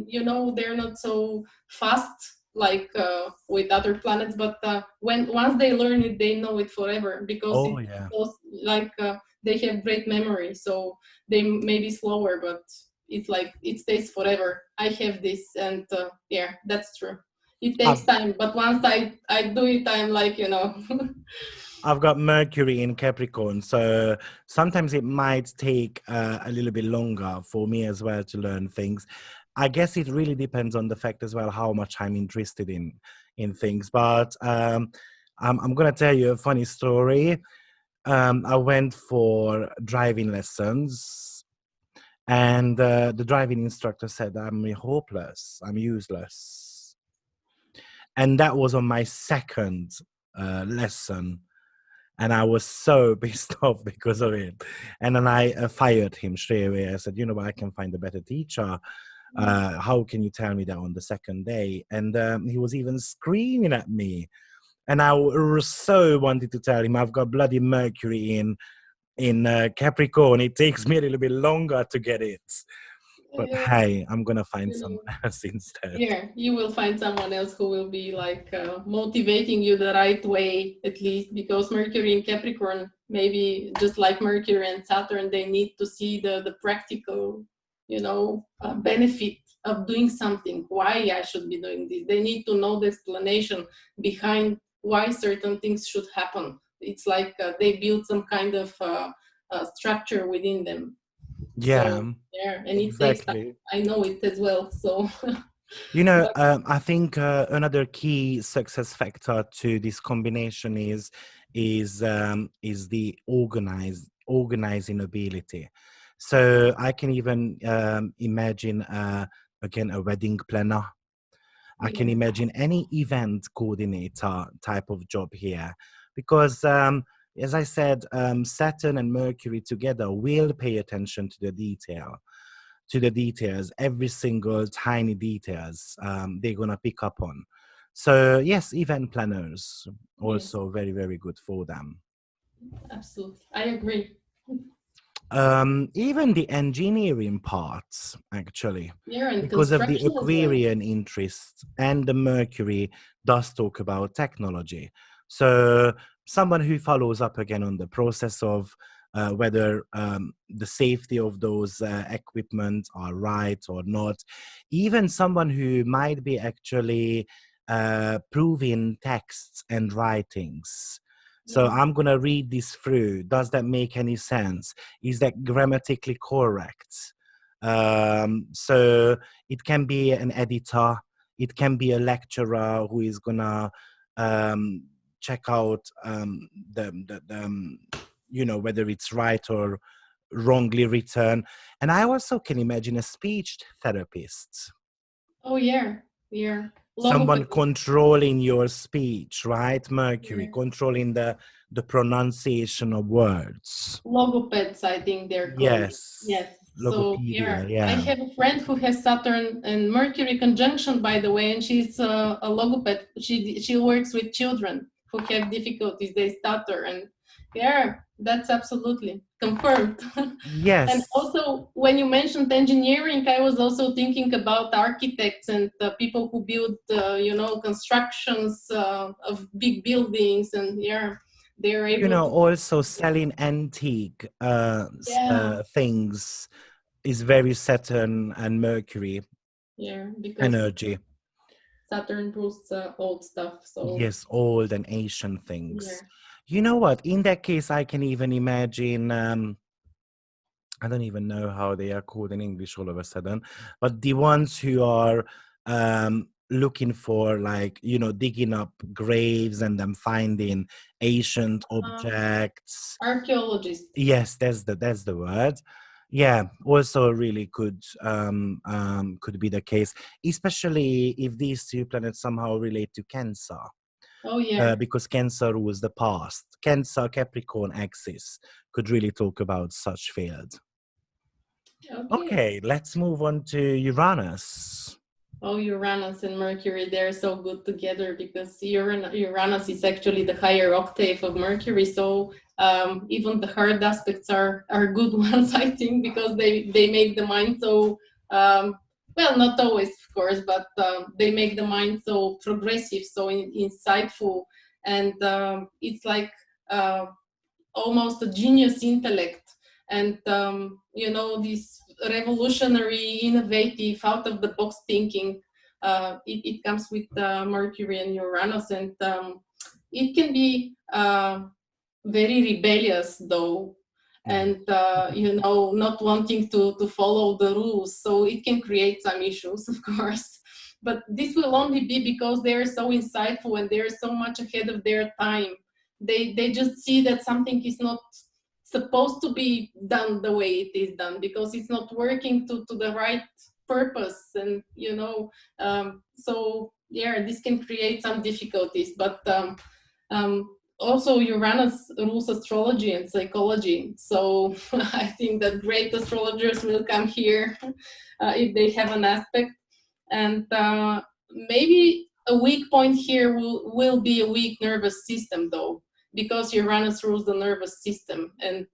you know, they're not so fast like with other planets, but once they learn it, they know it forever, because it's like they have great memory, so they may be slower, but it's like it stays forever. I have this, and yeah, that's true. it takes time, but once I do it, I'm like, you know. I've got Mercury in Capricorn, so sometimes it might take a little bit longer for me as well to learn things. I guess it really depends on the fact as well how much I'm interested in things. But I'm gonna tell you a funny story. I went for driving lessons, and the driving instructor said I'm hopeless, I'm useless, and that was on my second lesson. And I was so pissed off because of it. And then I fired him straight away. I said, you know what, I can find a better teacher. How can you tell me that on the second day? And he was even screaming at me. And I so wanted to tell him I've got bloody Mercury in Capricorn. It takes me a little bit longer to get it. But hey, I'm going to find someone else instead. Yeah, you will find someone else who will be like motivating you the right way, at least, because Mercury in Capricorn, maybe just like Mercury and Saturn, they need to see the practical, you know, benefit of doing something, why I should be doing this. They need to know the explanation behind why certain things should happen. It's like they build some kind of structure within them. Yeah, So yeah, and it takes time. exactly. I know it as well. So You know, but I think another key success factor to this combination is the organizing ability. So I can even imagine again a wedding planner. I can yeah, imagine any event coordinator type of job here, because as I said, Saturn and Mercury together will pay attention to the details, every single tiny details they're gonna pick up on. So yes, event planners yes, also very, very good for them. absolutely. I agree. Even the engineering parts, actually, Yeah, and because of the construction as well. Aquarian interest, and the Mercury does talk about technology. So someone who follows up again on the process of whether the safety of those equipment are right or not, even someone who might be actually proving texts and writings. So Yeah. I'm going to read this through. Does that make any sense? Is that grammatically correct? So it can be an editor, it can be a lecturer who is going to um, check out you know, whether it's right or wrongly written. And I also can imagine a speech therapist, Oh yeah, yeah. someone Logopedist. controlling your speech, right? Mercury Yeah. controlling the pronunciation of words. Logopeds, I think they're called. Yes, Yes. So logopedia, yeah, I yeah. have a friend who has Saturn and Mercury conjunction, by the way, and she's a logoped. She works with children who have difficulties. They stutter, and yeah, that's absolutely confirmed. And Yes. also, when you mentioned engineering, I was also thinking about architects and people who build, you know, constructions of big buildings, and yeah, they're You able know, to. also selling antique Yeah, things is very Saturn and Mercury yeah, because energy. Saturn rules old stuff. So Yes, old and ancient yeah. things. You know what? In that case, I can even imagine. I don't even know how they are called in English all of a sudden, but the ones who are looking for, like, you know, digging up graves and then finding ancient Uh, objects. archaeologist. Yes, that's the word. Yeah, also really could be the case, especially if these two planets somehow relate to Cancer, Oh yeah. because Cancer was the past. Cancer Capricorn axis could really talk about such field. Okay. Okay, let's move on to Uranus. Oh, Uranus and Mercury, they're so good together because Uranus is actually the higher octave of Mercury. So even the hard aspects are good ones, I think, because they make the mind so well, not always, of course, but they make the mind so progressive, so insightful, and it's like uh, almost a genius intellect, and you know, this revolutionary, innovative, out of the box thinking. it comes with Mercury and Uranus, and it can be very rebellious though, and not wanting to follow the rules, so it can create some issues, of course. But this will only be because they are so insightful and they're so much ahead of their time. They just see that something is not supposed to be done the way it is done, because it's not working to the right purpose, and so yeah, this can create some difficulties. But also Uranus rules astrology and psychology, so I think that great astrologers will come here if they have an aspect. And maybe a weak point here will be a weak nervous system though, because Uranus rules the nervous system. And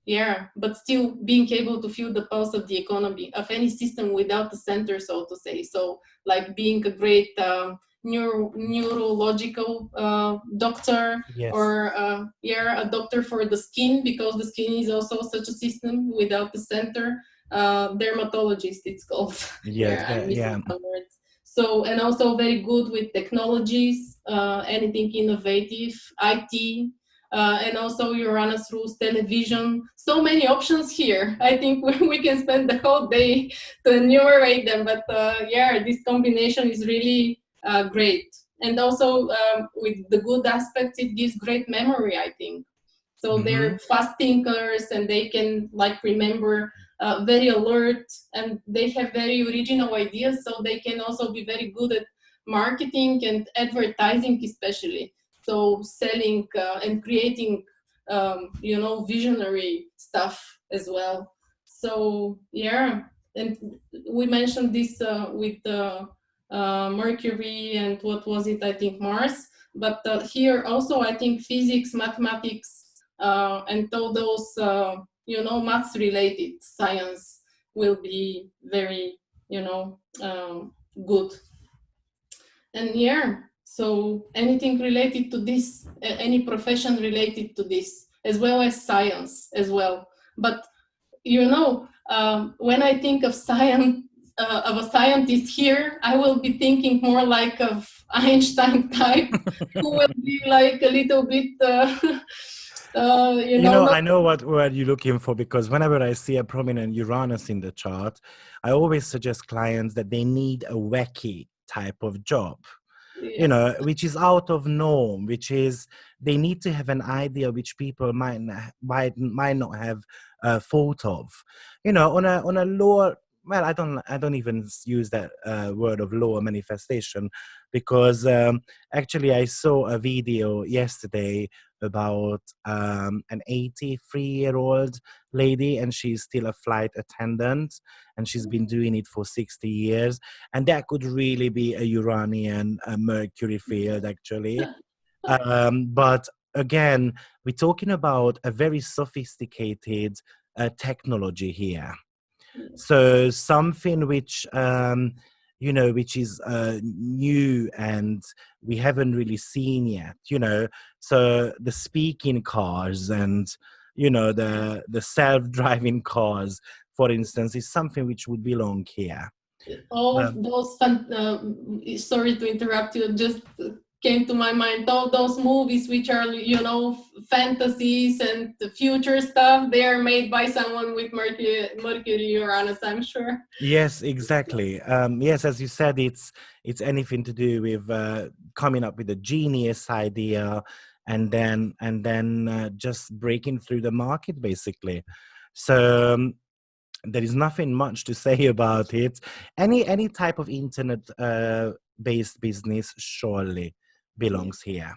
yeah, but still being able to feel the pulse of the economy of any system without the center, so to say. So like being a great neurological doctor, Yes. or yeah, a doctor for the skin, because the skin is also such a system without the center. Dermatologist, it's called. Yes. Yeah, I'm Yeah. missing some words. So, and also very good with technologies, anything innovative, IT, and also Uranus rules television. So many options here. I think we can spend the whole day to enumerate them, but yeah, this combination is really great. And also with the good aspects, it gives great memory, I think. So they're fast thinkers, and they can like remember, very alert, and they have very original ideas, so they can also be very good at marketing and advertising, especially. So selling and creating visionary stuff as well. So yeah, and we mentioned this with Mercury, and what was it, I think Mars. But here also I think physics, mathematics, and all those maths related science will be very good. And yeah, so anything related to this, any profession related to this, as well as science as well. But when I think of science, of a scientist here, I will be thinking more like of Einstein type, who will be like a little bit, I know what word you're looking for, because whenever I see a prominent Uranus in the chart, I always suggest clients that they need a wacky type of job. Yes. Which is out of norm, which is they need to have an idea which people might not have thought of. On a lower, well, I don't even use that word of lower manifestation, because actually I saw a video yesterday about an 83-year-old lady, and she's still a flight attendant, and she's been doing it for 60 years, and that could really be a Uranian Mercury field, actually. But again, we're talking about a very sophisticated technology here. So something which which is new and we haven't really seen yet. So the speaking cars and the self-driving cars, for instance, is something which would belong here. All of those sorry to interrupt you, just came to my mind, all those movies which are fantasies and the future stuff, they are made by someone with Mercury Uranus, I'm sure. Yes, exactly. Yes, as you said, it's anything to do with coming up with a genius idea and then just breaking through the market, basically. So there is nothing much to say about it. Any type of internet based business surely belongs here.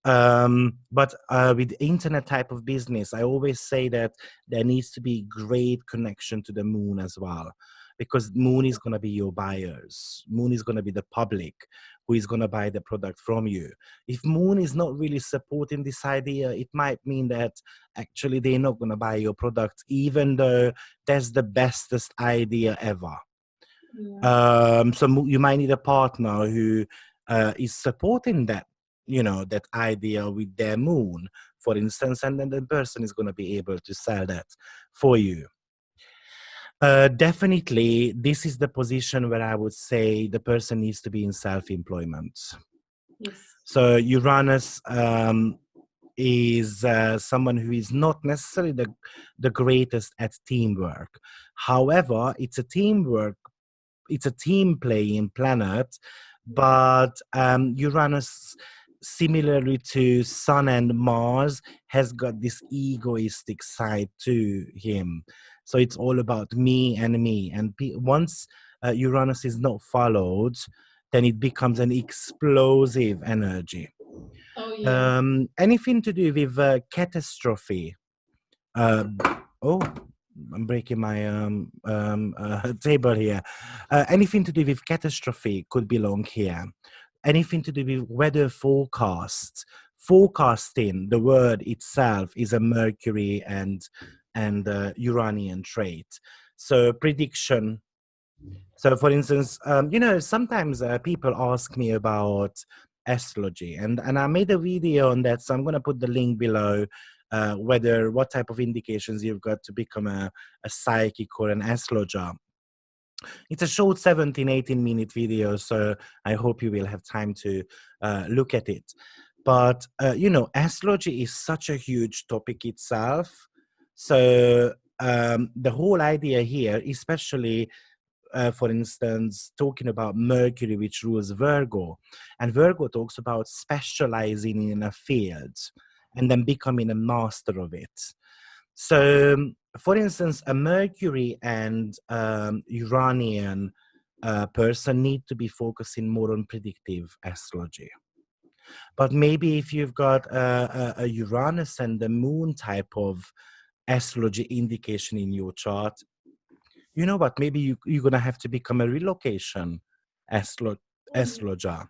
But with internet type of business, I always say that there needs to be great connection to the moon as well, because moon is going to be your buyers. Moon is going to be the public who is going to buy the product from you. If moon is not really supporting this idea, it might mean that actually they're not going to buy your product, even though that's the bestest idea ever. Yeah. So you might need a partner who is supporting that that idea with their moon, for instance, and then the person is going to be able to sell that for you. Definitely, this is the position where I would say the person needs to be in self-employment. Yes. So Uranus is someone who is not necessarily the greatest at teamwork. However, it's a team playing planet, but Uranus, similarly to Sun and Mars, has got this egoistic side to him. So it's all about me and me. And once Uranus is not followed, then it becomes an explosive energy. Oh yeah. Anything to do with catastrophe. Uh, oh, I'm breaking my table here. Anything to do with catastrophe could belong here. Anything to do with weather forecasts. Forecasting, the word itself, is a Mercury and Uranian trait. So prediction. So, for instance, sometimes people ask me about astrology, and I made a video on that. So I'm going to put the link below. What type of indications you've got to become a psychic or an astrologer. It's a short 17-18 minute video, so I hope you will have time to look at it. But astrology is such a huge topic itself. So the whole idea here, especially for instance, talking about Mercury, which rules Virgo, and Virgo talks about specializing in a field and then becoming a master of it. So, for instance, a Mercury and Uranian person need to be focusing more on predictive astrology. But maybe if you've got a Uranus and the Moon type of astrology indication in your chart, you know what? Maybe you're gonna have to become a relocation astrologer.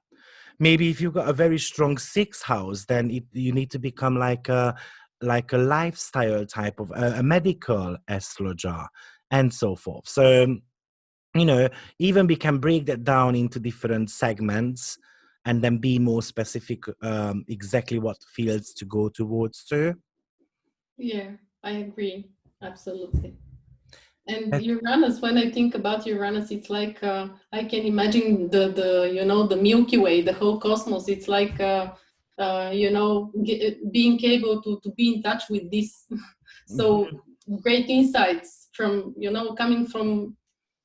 Maybe if you've got a very strong sixth house, then you need to become like a lifestyle type of a medical astrologer and so forth. So even we can break that down into different segments and then be more specific exactly what fields to go towards to. Yeah, I agree. Absolutely. And That- Uranus, when I think about Uranus, it's like I can imagine the Milky Way, the whole cosmos. It's like being able to be in touch with this. So great insights from coming from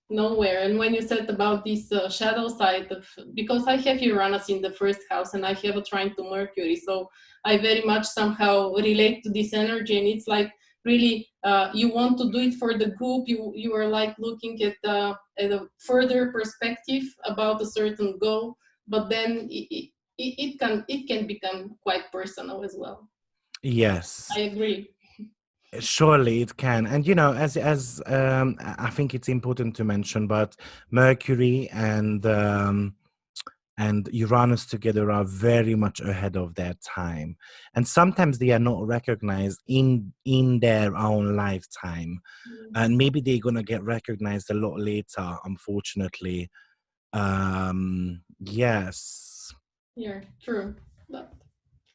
nowhere. And when you said about this shadow side of, because I have Uranus in the first house and I have a trine to Mercury, so I very much somehow relate to this energy. And it's like really you want to do it for the group. You are like looking at a further perspective about a certain goal, but then it can become quite personal as well. yes. I agree. Surely it can, and as I think it's important to mention, but Mercury and Uranus together are very much ahead of their time, and sometimes they are not recognized in their own lifetime, and maybe they're gonna get recognized a lot later, unfortunately. Yes. Yeah, true. But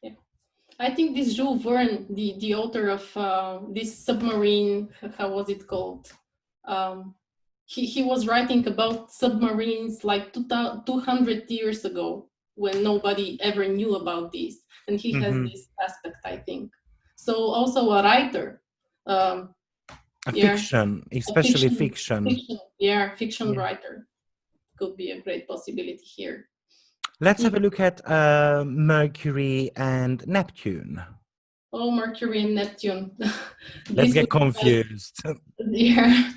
yeah. I think this Jules Verne, the author of this submarine, how was it called? Um, he was writing about submarines like 200 years ago when nobody ever knew about this. And he has Hmm. this aspect, I think. So also a writer. Um, A yeah, fiction, a especially fiction. fiction Yeah. writer could be a great possibility here. Let's have a look at Mercury and Neptune. Oh, Mercury and Neptune. Let's This get would be like, confused. yeah,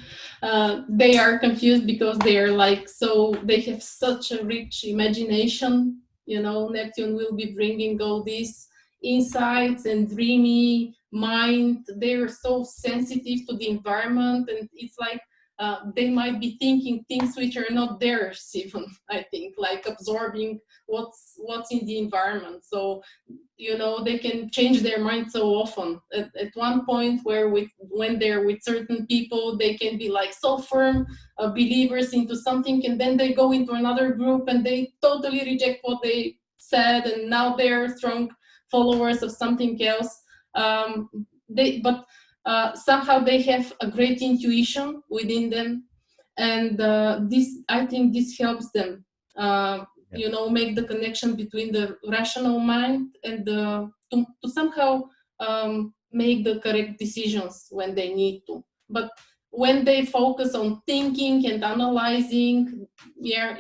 they are confused because they are like, so they have such a rich imagination. Neptune will be bringing all these insights and dreamy mind. They are so sensitive to the environment, and it's like they might be thinking things which are not theirs even. I think like absorbing what's in the environment. So they can change their mind so often at one point where when they're with certain people they can be like so firm believers into something, and then they go into another group and they totally reject what they said, and now they're strong followers of something else. But somehow they have a great intuition within them, and I think this helps them, Yeah. make the connection between the rational mind and to somehow make the correct decisions when they need to. But when they focus on thinking and analyzing, yeah,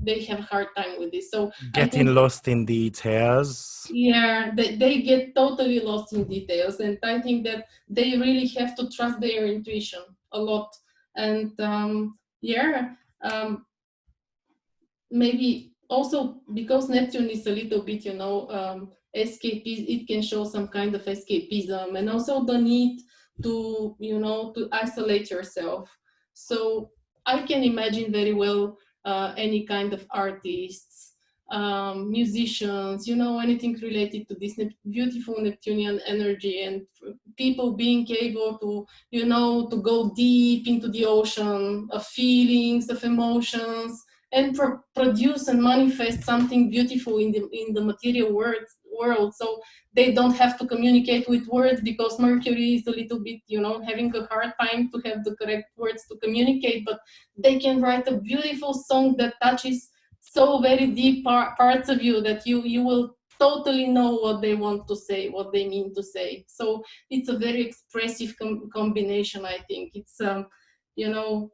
they have a hard time with this. So I Getting think, lost in details. yeah, they get totally lost in details, and I think that they really have to trust their intuition a lot. And yeah, maybe also because Neptune is a little bit, escapist, it can show some kind of escapism, and also the need to isolate yourself. So I can imagine very well any kind of artists, musicians, anything related to this beautiful Neptunian energy, and people being able to, to go deep into the ocean of feelings, of emotions, and produce and manifest something beautiful in the material world. So they don't have to communicate with words, because Mercury is a little bit, having a hard time to have the correct words to communicate, but they can write a beautiful song that touches so very deep parts of you that you will totally know what they want to say, what they mean to say. So it's a very expressive combination, I think. It's you know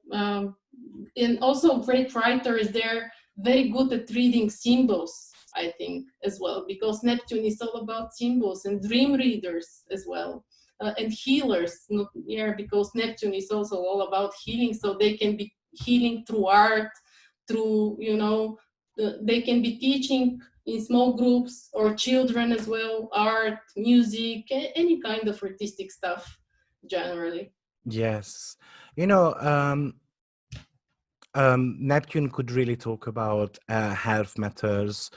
and also great writers, they're very good at reading symbols, I think, as well, because Neptune is all about symbols, and dream readers as well, and healers, yeah, because Neptune is also all about healing, so they can be healing through art, through, they can be teaching in small groups, or children as well, art, music, any kind of artistic stuff generally. Yes. You know, Neptune could really talk about health matters.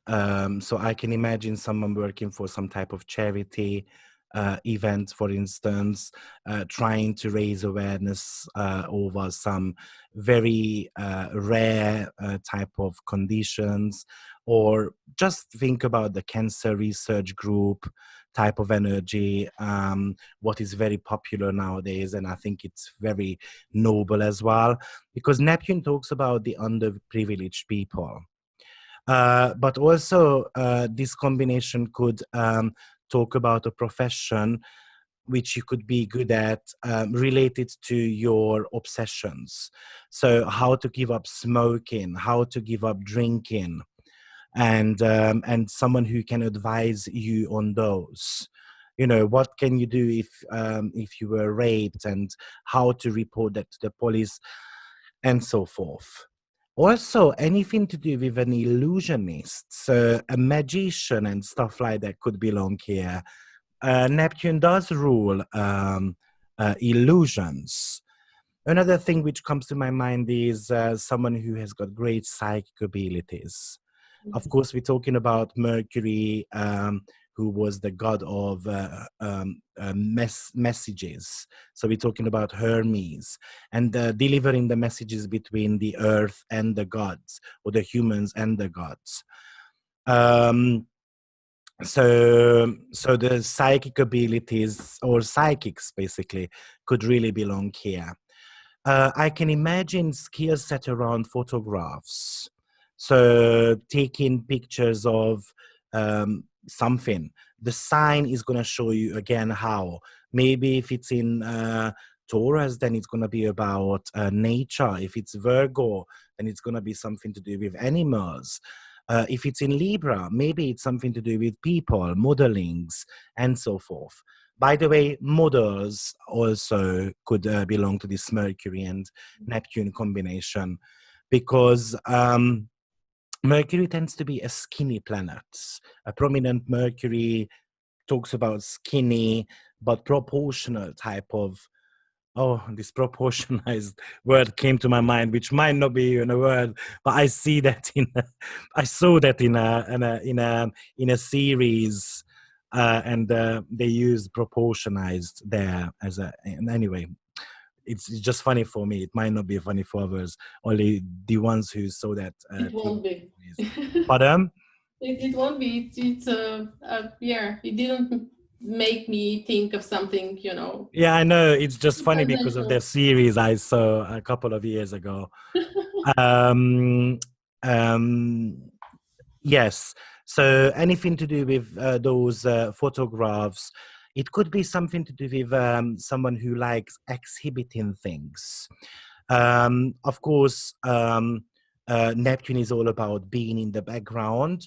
So I can imagine someone working for some type of charity event, for instance, trying to raise awareness over some very rare type of conditions, or just think about the cancer research group type of energy, what is very popular nowadays, and I think it's very noble as well, because Neptune talks about the underprivileged people. But also, this combination could talk about a profession which you could be good at, related to your obsessions. So, how to give up smoking, how to give up drinking, and someone who can advise you on those. You know, what can you do if you were raped, and how to report that to the police, and so forth. Also, anything to do with an illusionist, so a magician and stuff like that could belong here. Neptune does rule illusions. Another thing which comes to my mind is someone who has got great psychic abilities. Of course, we're talking about Mercury, who was the god of messages. So we're talking about Hermes, and delivering the messages between the earth and the gods, or the humans and the gods. So the psychic abilities, or psychics basically, could really belong here. I can imagine skill set around photographs. So taking pictures of something. The sign is going to show you again how. Maybe if it's in Taurus, then it's going to be about nature. If it's Virgo, then it's going to be something to do with animals. If it's in Libra, maybe it's something to do with people, modelings, and so forth. By the way, models also could belong to this Mercury and Neptune combination, because Mercury tends to be a skinny planet. A prominent Mercury talks about skinny but proportional type of. Oh, this proportionized word came to my mind, which might not be even a word, but I see that I saw that in a series, and they used proportionized there as a. And anyway, it's just funny for me. It might not be funny for others. Only the ones who saw that. It won't be. But It won't be. It's yeah. It didn't. make me think of something, Yeah, I know. It's just funny because of the tangential. series I saw a couple of years ago. Um, um, yes. So anything to do with those photographs, it could be something to do with someone who likes exhibiting things. Of course, Neptune is all about being in the background,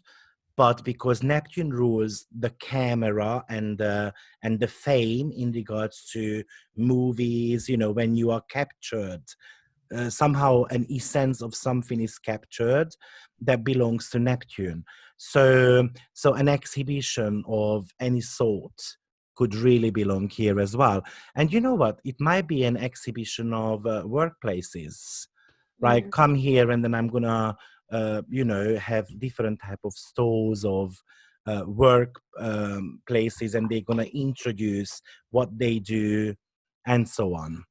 but because Neptune rules the camera and the fame in regards to movies, when you are captured, somehow an essence of something is captured that belongs to Neptune. So an exhibition of any sort could really belong here as well. And you know what? It might be an exhibition of workplaces, right? Mm. Come here, and then I'm gonna, have different type of stores of work places, and they're gonna introduce what they do, and so on.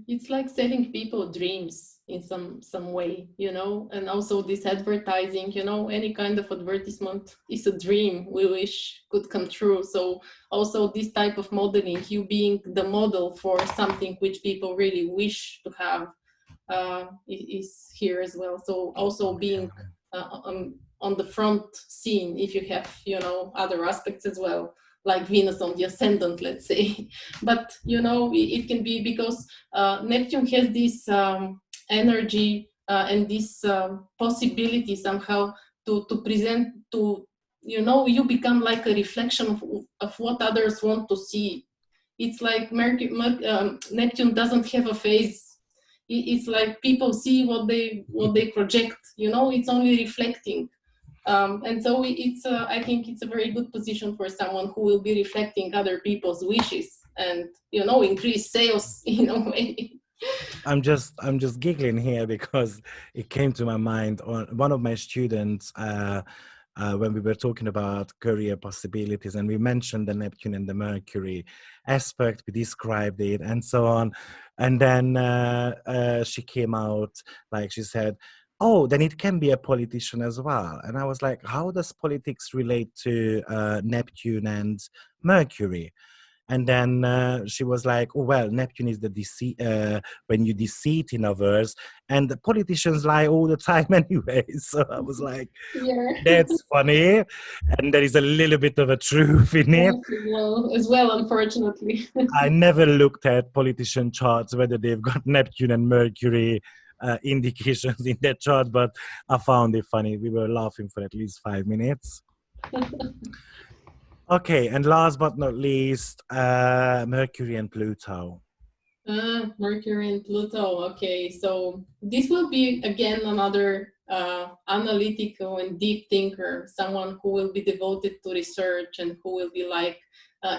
It's like selling people dreams in some way, and also this advertising, any kind of advertisement is a dream we wish could come true. So also this type of modeling, you being the model for something which people really wish to have, is here as well. So also being on the front scene, if you have, other aspects as well, like Venus on the ascendant, let's say. But, it can be because Neptune has this energy and this possibility somehow to present to, you become like a reflection of what others want to see. It's like Neptune doesn't have a face. It's like people see what they project. It's only reflecting. And so it's I think it's a very good position for someone who will be reflecting other people's wishes and increase sales in a way. I'm just giggling here because it came to my mind on one of my students when we were talking about career possibilities, and we mentioned the Neptune and the Mercury aspect. We described it and so on, and then she came out, like she said, "Oh, then it can be a politician as well." And I was like, "How does politics relate to Neptune and Mercury?" And then she was like, "Oh, well, Neptune is the deceit, when you deceit in others, and the politicians lie all the time anyway." So I was like, Yeah. "That's funny," and there is a little bit of a truth in it. Yes, as well, unfortunately. I never looked at politician charts whether they've got Neptune and Mercury indications in their chart, but I found it funny. We were laughing for at least 5 minutes. Okay, and last but not least, Mercury and Pluto. Mercury and Pluto. Okay, so this will be again another analytical and deep thinker, someone who will be devoted to research and who will be like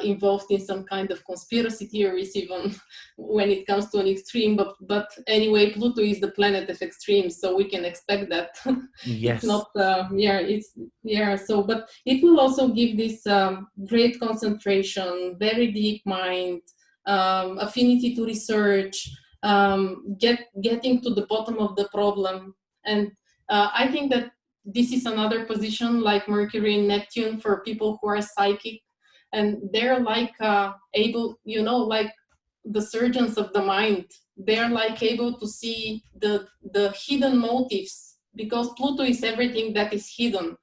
involved in some kind of conspiracy theories, even when it comes to an extreme. But anyway, Pluto is the planet of extremes, so we can expect that. It's Yes. not. So, but it will also give this great concentration, very deep mind, affinity to research, getting to the bottom of the problem. And I think that this is another position like Mercury and Neptune for people who are psychic, and they're like able, like the surgeons of the mind. They're like able to see the hidden motives, because Pluto is everything that is hidden,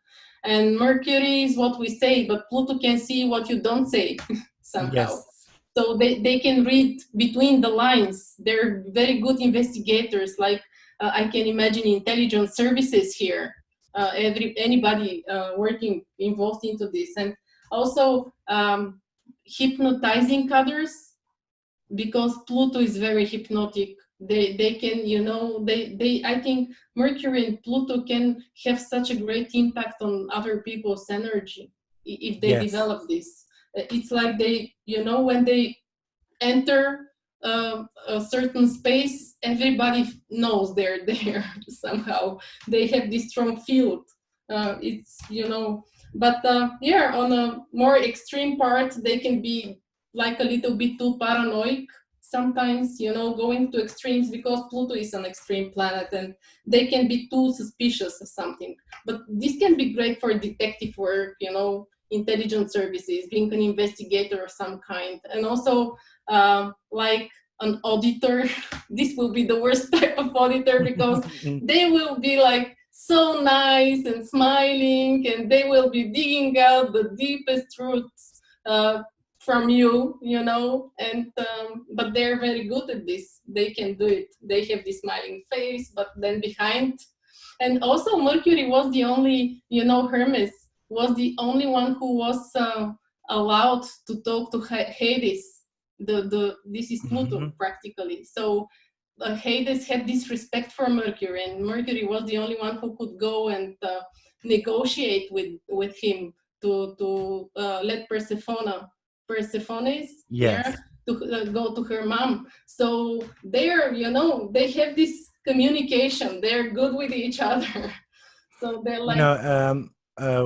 and Mercury is what we say, but Pluto can see what you don't say somehow. Yes. So they can read between the lines. They're very good investigators. Like I can imagine intelligence services here. Anybody working involved into this, and also hypnotizing others, because Pluto is very hypnotic. They can, they I think Mercury and Pluto can have such a great impact on other people's energy if they Yes. develop this. It's like they, when they enter a certain space, everybody knows they're there somehow. They have this strong field. It's, but yeah, on a more extreme part, they can be like a little bit too paranoid sometimes, going to extremes, because Pluto is an extreme planet and they can be too suspicious of something. But this can be great for detective work, intelligence services, being an investigator of some kind, and also like an auditor. This will be the worst type of auditor because they will be like so nice and smiling, and they will be digging out the deepest truths from you, you know, and but they're very good at this. They can do it. They have this smiling face, but then behind. And also Mercury was the only, you know, Hermes was the only one who was allowed to talk to Hades. This is Pluto practically. So Hades had this respect for Mercury, and Mercury was the only one who could go and negotiate with him to let Persephone's Yes. to go to her mom. So they're, you know, they have this communication. They're good with each other. So they're like, You know,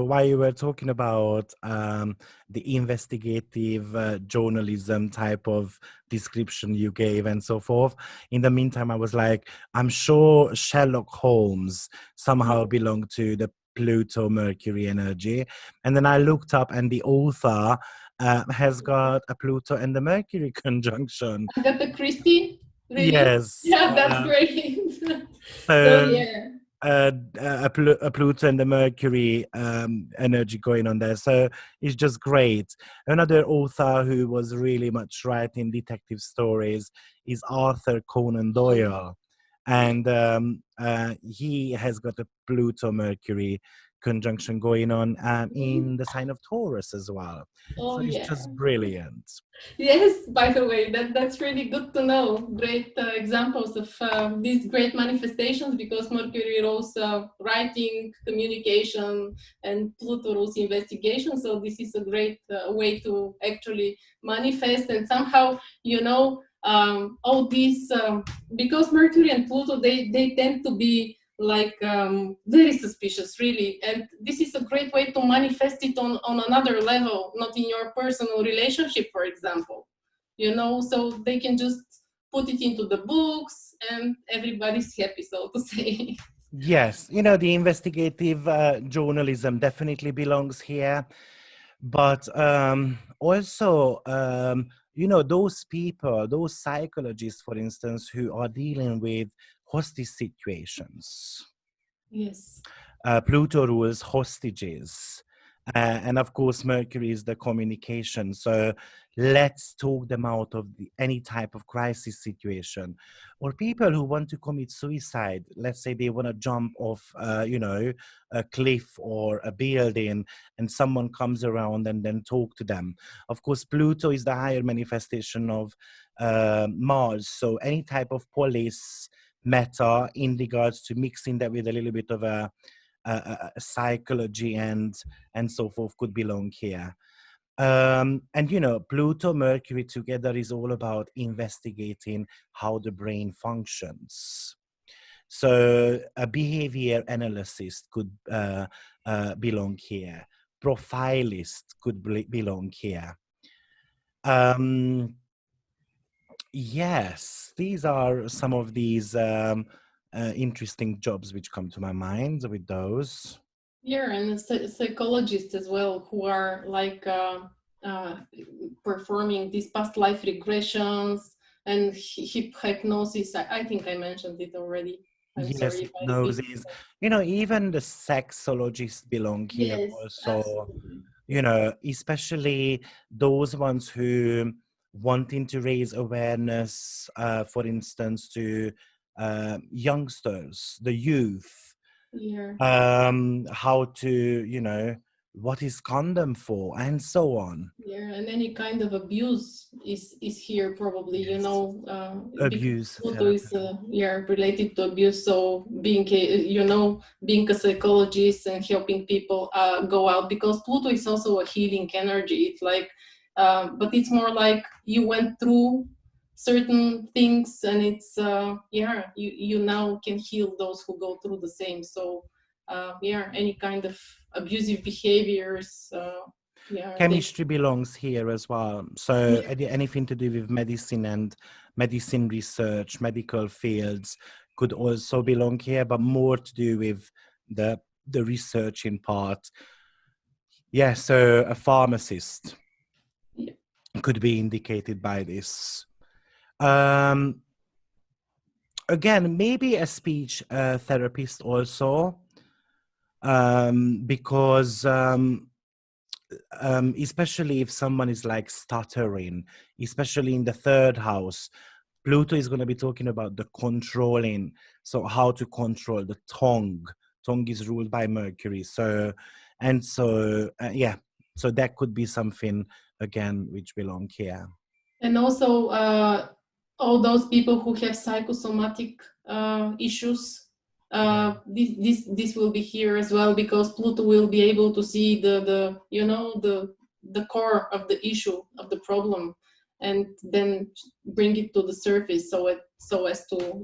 while you were talking about the investigative journalism type of description you gave and so forth, in the meantime, I was like, I'm sure Sherlock Holmes somehow belonged to the Pluto Mercury energy. And then I looked up, and the author has got a Pluto and the Mercury conjunction. Agatha Christie, really? Yes. Yeah, that's great. So So yeah. a Pluto and the Mercury energy going on there. So it's just great. Another author who was really much writing detective stories is Arthur Conan Doyle. And he has got a Pluto Mercury conjunction going on in the sign of Taurus as well. Oh So it's yeah. just brilliant. Yes, by the way, that's really good to know. Great examples of these great manifestations, because Mercury rules writing, communication, and Pluto rules investigation. So this is a great way to actually manifest, and somehow, you know, all these, because Mercury and Pluto, they tend to be like very suspicious, really, and this is a great way to manifest it on another level, not in your personal relationship, for example, you know, so they can just put it into the books and everybody's happy, so to say. Yes, you know, the investigative journalism definitely belongs here. But also, you know, those people, those psychologists, for instance, who are dealing with hostage situations. Yes. Pluto rules hostages. And of course, Mercury is the communication. So let's talk them out of any type of crisis situation. Or people who want to commit suicide. Let's say they want to jump off, you know, a cliff or a building, and someone comes around and then talk to them. Of course, Pluto is the higher manifestation of Mars. So any type of police matter in regards to mixing that with a little bit of a psychology and so forth could belong here. And you know, Pluto Mercury together is all about investigating how the brain functions. So a behavior analyst could belong here. Profilist could belong here. Yes, these are some of these interesting jobs which come to my mind with those. Yeah, and psychologists as well, who are like performing these past life regressions and hypnosis. I think I mentioned it already. I'm Yes, sorry if I repeat. hypnosis. You know, even the sexologists belong here Yes, also. absolutely. You know, especially those ones who wanting to raise awareness, for instance, to youngsters, the youth, Yeah. how to, you know, what is condom for, and so on. Yeah, and any kind of abuse is here probably, you Yes. know, because Abuse Pluto therapy. is yeah, related to abuse. So being a, you know, being a psychologist and helping people go out, because Pluto is also a healing energy. It's like, but it's more like you went through certain things, and it's yeah, you now can heal those who go through the same. So yeah, any kind of abusive behaviors. Yeah, they, Chemistry belongs here as well. So anything to do with medicine and medicine research, medical fields could also belong here, but more to do with the researching part. Yeah, so a pharmacist Yeah. could be indicated by this. Um, Again, maybe a speech therapist also, because especially if someone is like stuttering, especially in the third house, Pluto is going to be talking about the controlling, so how to control the tongue. Tongue is ruled by Mercury, so yeah, so that could be something again which belong here. And also all those people who have psychosomatic issues, this will be here as well, because Pluto will be able to see the you know the core of the issue, of the problem, and then bring it to the surface, so as to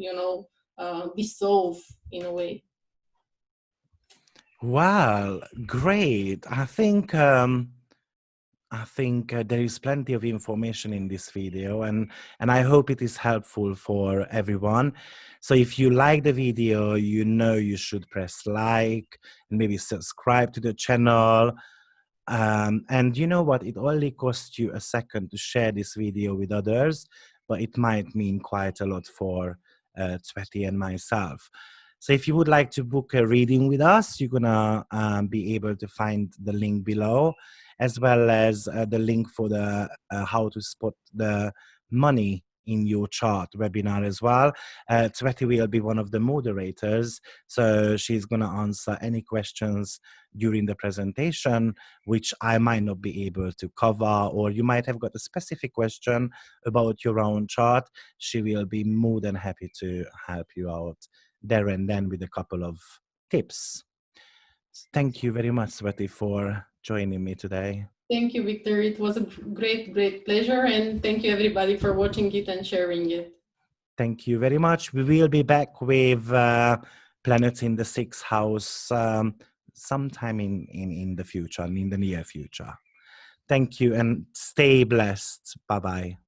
dissolve in a way. Well, great. I think there is plenty of information in this video, and I hope it is helpful for everyone. So if you like the video, you know you should press like and maybe subscribe to the channel. And you know what? It only costs you a second to share this video with others, but it might mean quite a lot for Tsveti and myself. So if you would like to book a reading with us, you're gonna be able to find the link below, as well as the link for the how to spot the money in your chart webinar as well. Tsveti will be one of the moderators, so she's gonna answer any questions during the presentation which I might not be able to cover, or you might have got a specific question about your own chart. She will be more than happy to help you out there and then with a couple of tips. Thank you very much, Sveti, for joining me today. Thank you, Victor. It was a great pleasure, and thank you everybody for watching it and sharing it. Thank you very much. We will be back with planets in the sixth house sometime in the future, in the near future. Thank you and stay blessed. Bye-bye.